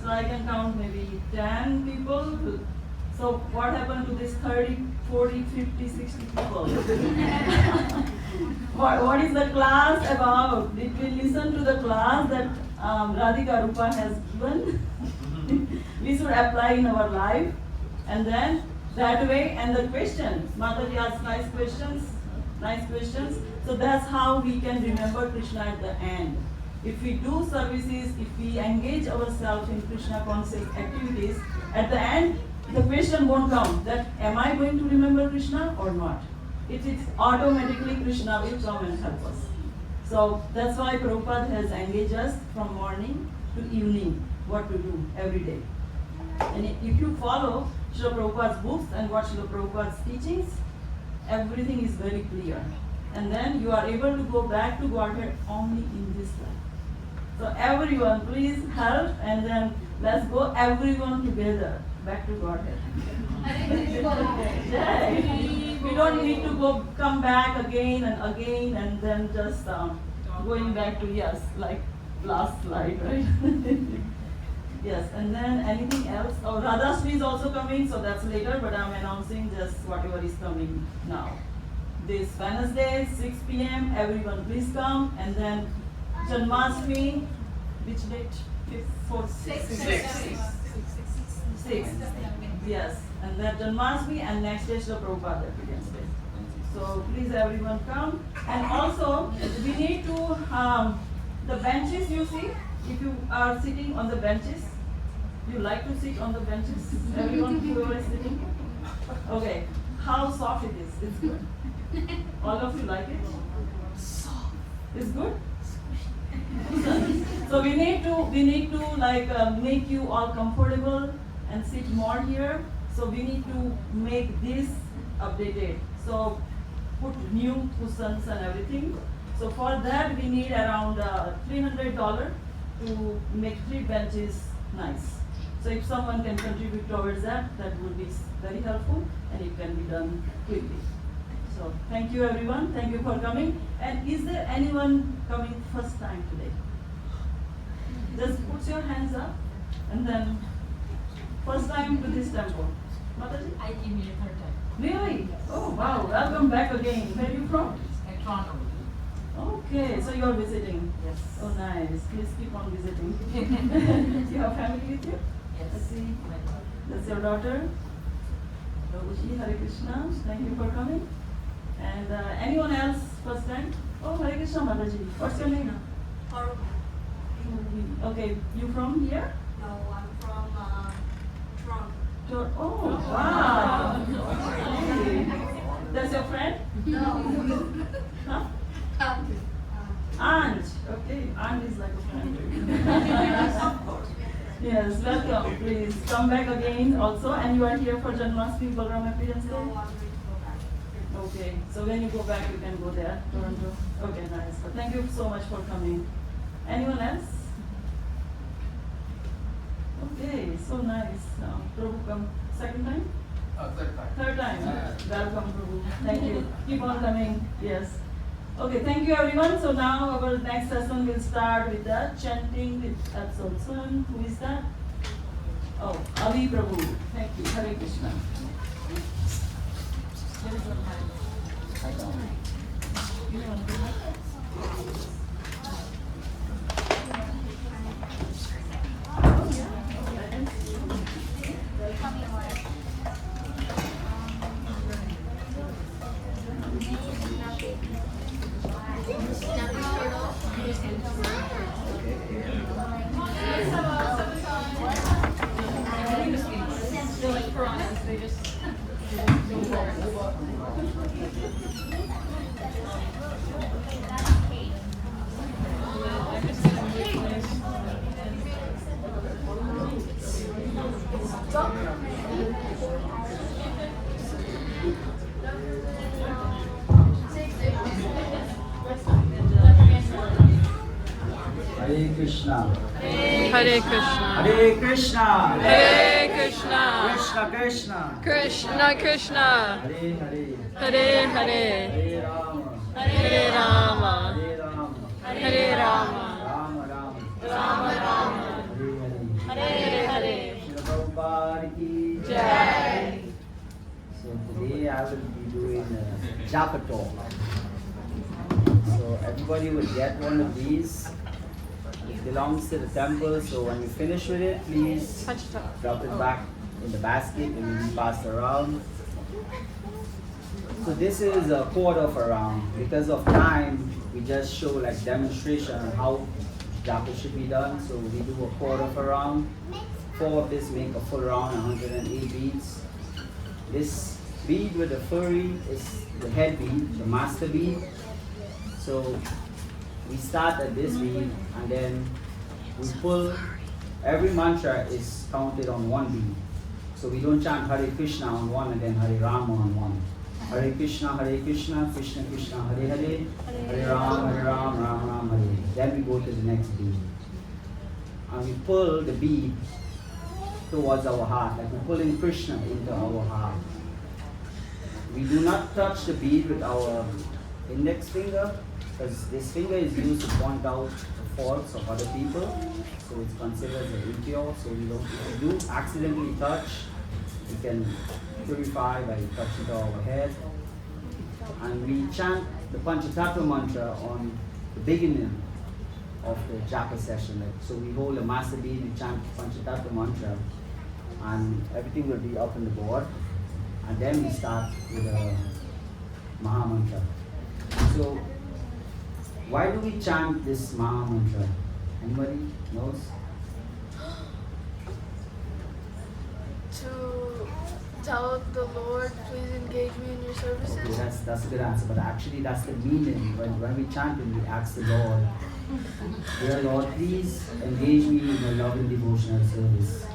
S20: So I can count maybe 10 people. So what happened to this 30, 40, 50, 60 people? What is the class about? Did we listen to the class that Radhika Rupa has given? We should apply in our life. And then that way, and the question, Mataji asks nice questions. So that's how we can remember Krishna at the end. If we do services, if we engage ourselves in Krishna conscious activities, at the end, the question won't come that am I going to remember Krishna or not? It is automatically Krishna will come and help us. So that's why Prabhupada has engaged us from morning to evening what to do every day. And if you follow Srila Prabhupada's books and what Srila Prabhupada's teachings, everything is very clear. And then you are able to go back to Godhead only in this life. So everyone, please help, and then let's go everyone together back to Godhead. Yay. We don't need to come back again and then just going back to yes, like last slide, right? Yes, and then anything else? Oh, Radhashri is also coming, so that's later, but I'm announcing just whatever is coming now. This Wednesday, 6 p.m., everyone please come, and then Janmashtami, which date? 6. Yes, and then Janmashtami, and next day Srila Prabhupada Appearance Day. So please everyone come. And also, we need to, the benches you see, if you are sitting on the benches, you like to sit on the benches? Everyone whoever is sitting? Okay, how soft it is? It's good. All of you like it? It's good? So we need to like make you all comfortable and sit more here. So we need to make this updated. So put new cushions and everything. So for that we need around $300 to make 3 benches nice. So if someone can contribute towards that, that would be very helpful and it can be done quickly. So thank you everyone, thank you for coming. And is there anyone coming first time today? Just put your hands up and then first time to this temple. Mataji?
S8: I came here 3rd time.
S20: Really? Oh wow, welcome back again. Where are you from?
S8: Toronto.
S20: Okay, so you're visiting.
S8: Yes.
S20: Oh nice, please keep on visiting. You have family with you?
S8: Yes.
S20: Let's see. That's your daughter? Prabhuji, Hare Krishna, thank you for coming. And anyone else first time? Oh, Hare Krishna Mataji. What's your name? Okay, you from here?
S2: No, I'm from Toronto.
S20: Oh, wow. Okay. That's your friend?
S2: No.
S20: Huh? Aunt. Okay, aunt is like a friend. Yes, welcome. Please come back again also. And you are here for Janmashtami Balram Appearance Day?
S2: No, I'm going to go back.
S20: Okay, so when you go back, you can go there, Toronto. Okay, nice. But thank you so much for coming. Anyone else? Okay, so nice. Prabhu, come second time?
S10: Third time.
S20: Third time. Welcome, Prabhu. Thank you. Keep on coming. Yes. Okay, thank you everyone. So now our next session will start with the chanting with absorption. Who is that? Oh, Avi Prabhu. Thank you. Hare Krishna. There is one hand. You want to go back?
S10: Hare Krishna.
S1: Hare Krishna.
S10: Hare Krishna.
S1: Hare Krishna.
S10: Krishna Krishna.
S1: Krishna Krishna.
S10: Hare Hare.
S1: Hare Hare.
S10: Hare Rama.
S1: Hare Rama.
S10: Hare Rama.
S1: Hare Rama.
S10: Rama Rama.
S1: Rama Rama.
S10: Hare Hare.
S1: Hare Hare.
S10: Shri Prabhupada ki
S1: Jai.
S10: So today I will be doing Japa talk. So everybody will get one of these. It belongs to the temple, so when you finish with it, please drop it back in the basket and will be passed around. So this is a quarter of a round. Because of time, we just show like demonstration on how japa should be done. So we do a quarter of a round. 4 of this make a full round, 108 beads. This bead with the furry is the head bead, the master bead. So we start at this bead and then we pull, every mantra is counted on 1 bead. So we don't chant Hare Krishna on 1 and then Hare Rama on 1. Hare Krishna, Krishna Krishna, Hare Hare, Hare Ram, Ram Ram, Hare. Then we go to the next bead. and we pull the bead towards our heart, like we're pulling Krishna into our heart. We do not touch the bead with our index finger, because this finger is used to point out the faults of other people, so it's considered as impure. So we don't, if we do accidentally touch, we can purify by touching to our head. And we chant the Panchatattva mantra on the beginning of the japa session. Like, so we hold a master bead, we chant Panchatattva mantra, and everything will be up on the board. And then we start with a Maha Mantra. So, why do we chant this Maha Mantra? Anybody knows?
S6: To tell the Lord, please engage me in your services?
S10: Okay, that's a good answer, but actually that's the meaning. When we chant it, we ask the Lord, dear Lord, please engage me in your love and devotional service.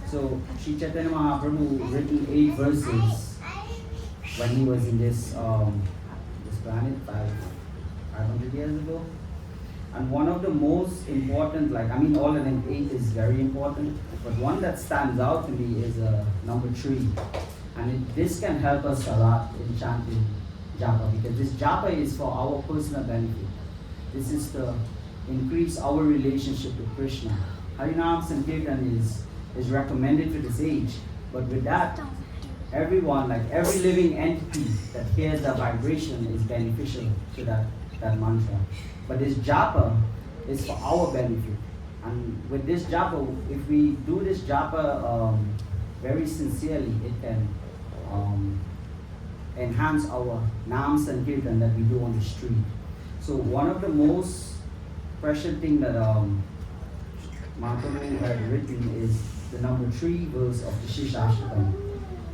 S10: So, Sri Chaitanya Mahaprabhu written 8 verses when he was in this planet 500 years ago. And one of the most important, all of them 8 is very important, but one that stands out to me is number 3. And this can help us a lot in chanting japa, because this japa is for our personal benefit. This is to increase our relationship with Krishna. Harinam Sankirtan is recommended for this age, but with that, everyone, like every living entity that hears the vibration is beneficial to that mantra. But this japa is for our benefit. And with this japa, if we do this japa very sincerely, it can enhance our Nam Sankirtan that we do on the street. So one of the most precious thing that Mahaprabhu had written is the number 3 verse of the Shishashtakam.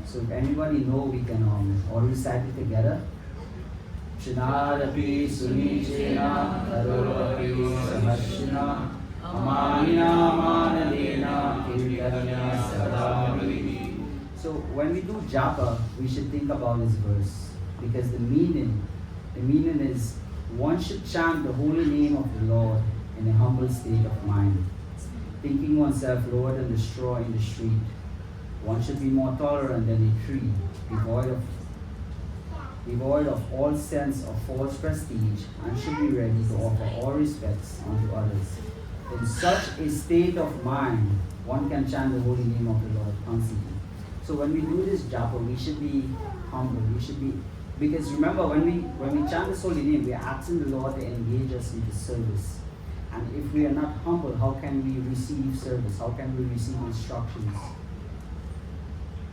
S10: So if anybody know, we can all recite it together. Shinadapi Sunichena Karopapi Samashina Amanina Manadena Kirtanya Sadamri. So when we do japa, we should think about this verse, because the meaning is one should chant the holy name of the Lord in a humble state of mind, thinking oneself lower than the straw in the street. One should be more tolerant than a tree, devoid of all sense of false prestige, and should be ready to offer all respects unto others. In such a state of mind, one can chant the holy name of the Lord constantly. So when we do this japa, we should be humble. Because remember, when we chant this holy name, we are asking the Lord to engage us into service. And if we are not humble, how can we receive service? How can we receive instructions?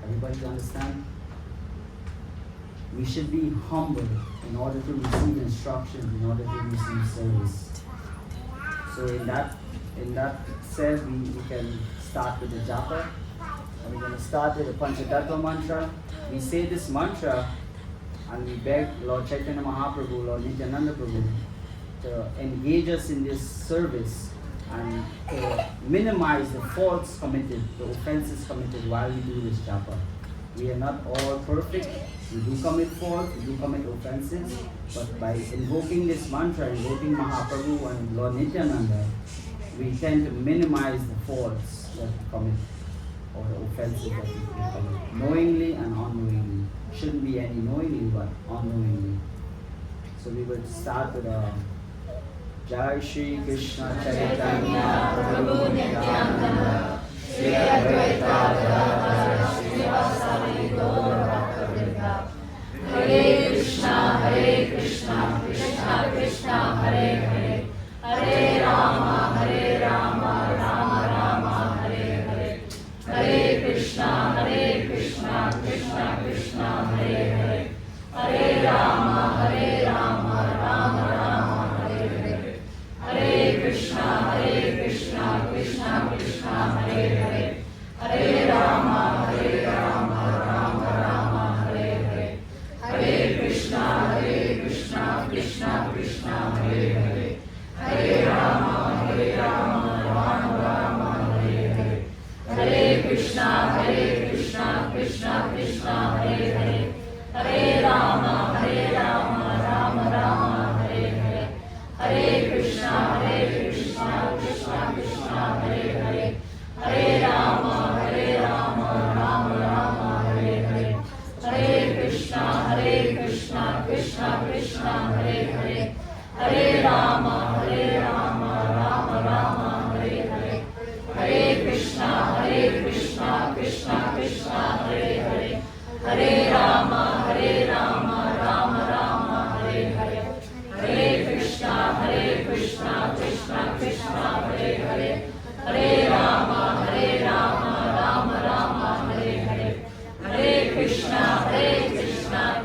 S10: Everybody understand? We should be humble in order to receive instructions, in order to receive service. So in that said, we can start with the japa. And we're going to start with the Panchatattva mantra. We say this mantra and we beg Lord Chaitanya Mahaprabhu, Lord Nityananda Prabhu to engage us in this service and to minimize the faults committed, the offenses committed while we do this japa. We are not all perfect. We do commit faults, we do commit offenses, but by invoking this mantra, invoking Mahaprabhu and Lord Nityananda, we tend to minimize the faults that we commit, or the offenses that we commit, knowingly and unknowingly. Shouldn't be any knowingly, but unknowingly. So we will start with Jai Shri Krishna Chaitanya Prabhu Nityananda Shri Advaita Gadadhara Shri Vasari Gaura Bhakta Hare Krishna, Krishna Krishna, Hare Hare, Hare Rama, Rama Rama, Hare Hare, Hare Krishna, Krishna Krishna, Hare Hare, Hare Rama, Rama Rama, Hare Hare, Hare Krishna, Krishna Krishna, Hare Hare, Hare Rama, Rama Rama, Hare Hare, Hare Krishna, Krishna Krishna, Hare Hare, Hare Rama, Rama Rama, Hare Hare, Hare Krishna, Krishna Krishna, Hare Hare, Hare Rama, Rama Rama, Hare Hare, Hare Krishna, Krishna Krishna, Hare Hare.
S8: Hare Rama, Rama Rama, Hare Hare. Hare Krishna, Krishna Krishna, Hare Hare. Hare Rama, Rama Rama, Hare Hare. Hare Krishna, Krishna Krishna, Hare Hare. Hare Rama, Rama Rama, Hare Hare. Hare Krishna,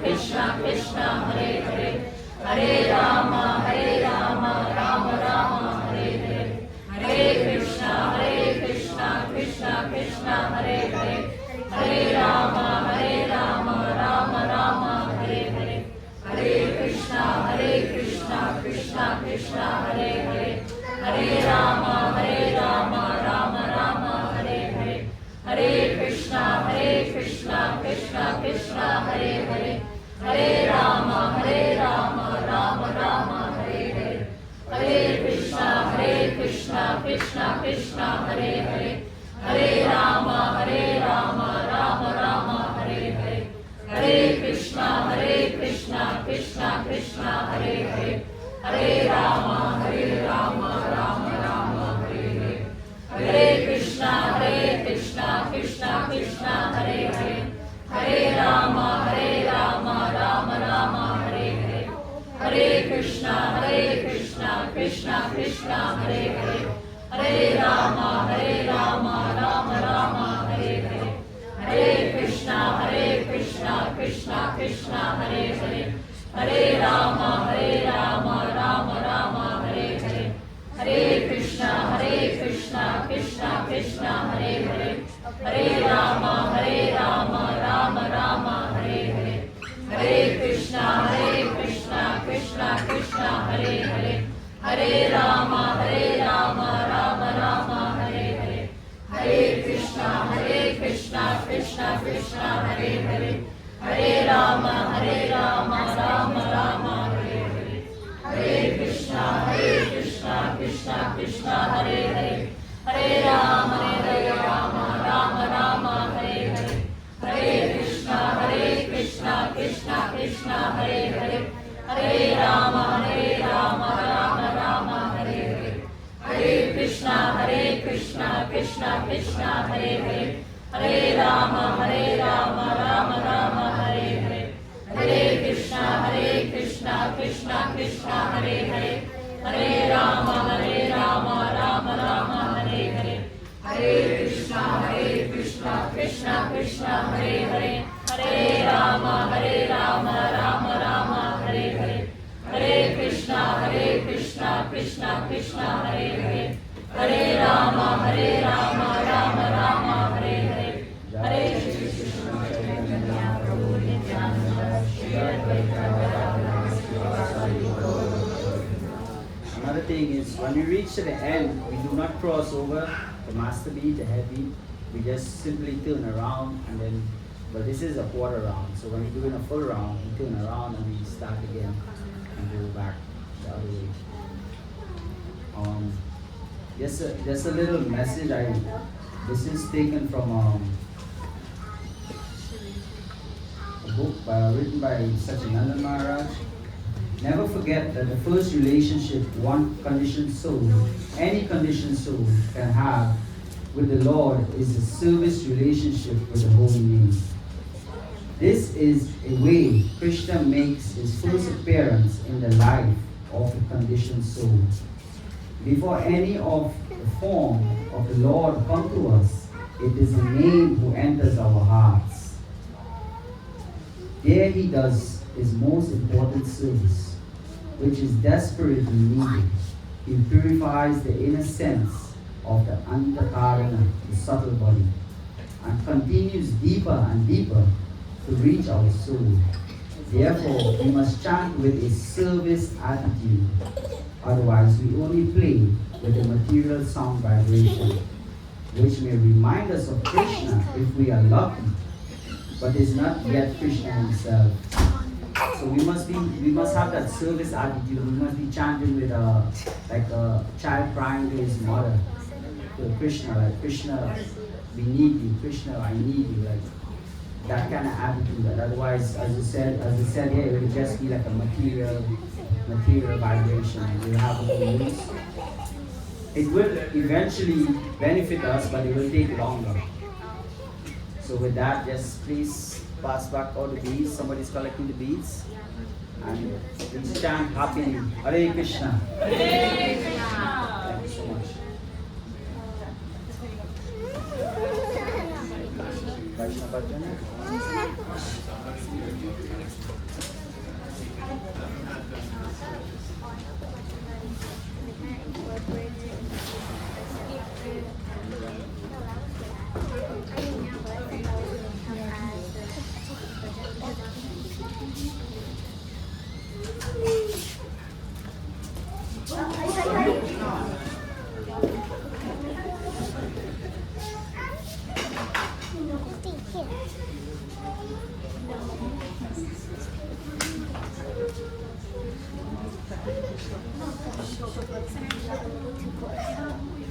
S8: Krishna Krishna, Hare Hare. Hare Rama, Rama Rama, Hare Hare. Hare Krishna, Krishna Krishna, Hare Hare. Hare Rama, Rama Rama, Hare Hare. Hare Krishna, Krishna Krishna, Hare Hare. Hare Rama, Rama Rama, Hare Hare. Hare Krishna, Krishna Krishna, Hare Hare. Hare Rama, Rama Rama, Hare Hare. Hare Krishna, Krishna Krishna, Hare Hare. Hare Rama, Rama Rama, Hare Hare. Hare Krishna, Krishna Krishna, Hare Hare. Hare Rama, Rama Rama, Hare Hare. Hare Krishna, Krishna Krishna, Hare Hare. Hare Rama, Rama Rama, Hare Hare. Hare Krishna, Krishna Krishna, Hare Hare. Hare Rama, Rama Rama, Hare Hare. Hare Krishna, Krishna Krishna, Hare Hare. Hare Rama, Rama Rama, Hare Hare. Hare Krishna, Krishna Krishna, Hare Hare. Hare Rama, Rama Rama, Hare Hare. Hare Krishna, Krishna Krishna, Hare Hare. Hare Rama, Rama Rama, Hare Hare. Hare Krishna, Krishna Krishna, Hare Hare. Hare Rama, Rama Rama, Hare Hare. Hare Krishna, Krishna Krishna, Hare Hare. Hare Rama, Rama Rama, Hare Hare. Hare Krishna, Krishna Krishna, Hare Hare. Hare Rama, Rama Rama, Hare Hare. Hare Krishna, Krishna Krishna, Hare Hare. Hare Rama, Rama Rama, Hare Hare. Hare Krishna, Krishna Krishna, Hare Hare. Hare Rama, Rama Rama, Hare Hare. Hare Krishna, Krishna Krishna, Hare Hare. Hare Rama, Rama Rama, Hare Hare. Hare Krishna, Krishna Krishna, Hare Hare. Hare Rama, Rama Rama, Hare Hare. Hare Krishna, Chaitanya Prabhu Nityananda, Shri Advaita Gadadhara Srivasadi Gaura.
S10: Another thing is, when we reach to the end, we do not cross over the master beat, the head beat. We just simply turn around and then, but this is a quarter round. So when we're doing a full round, we turn around and we start again and go back the other way. Just a little message. This is taken from a book written by Satyananda Maharaj. Never forget that the first relationship one conditioned soul, any conditioned soul, can have with the Lord is a service relationship with the Holy Name. This is a way Krishna makes his first appearance in the life of a conditioned soul. Before any of the form of the Lord come to us, it is the name who enters our hearts. There he does his most important service, which is desperately needed. He purifies the inner sense of the antakarana, the subtle body, and continues deeper and deeper to reach our soul. Therefore, we must chant with a service attitude. Otherwise, we only play with the material sound vibration, which may remind us of Krishna if we are lucky, but is not yet Krishna himself. So we must have that service attitude. We must be chanting with like a child crying to his mother, to Krishna, like Krishna, we need you. Krishna, I need you. Like that kind of attitude. Otherwise, as you said here, it will just be like a material material vibration. We have a belief. It will eventually benefit us, but it will take longer. So with that, just please pass back all the beads. Somebody's collecting the beads. And please chant happily. Hare Krishna.
S16: Hare Krishna.
S10: Thank you so much. Vaishnava Bhajan.
S16: No.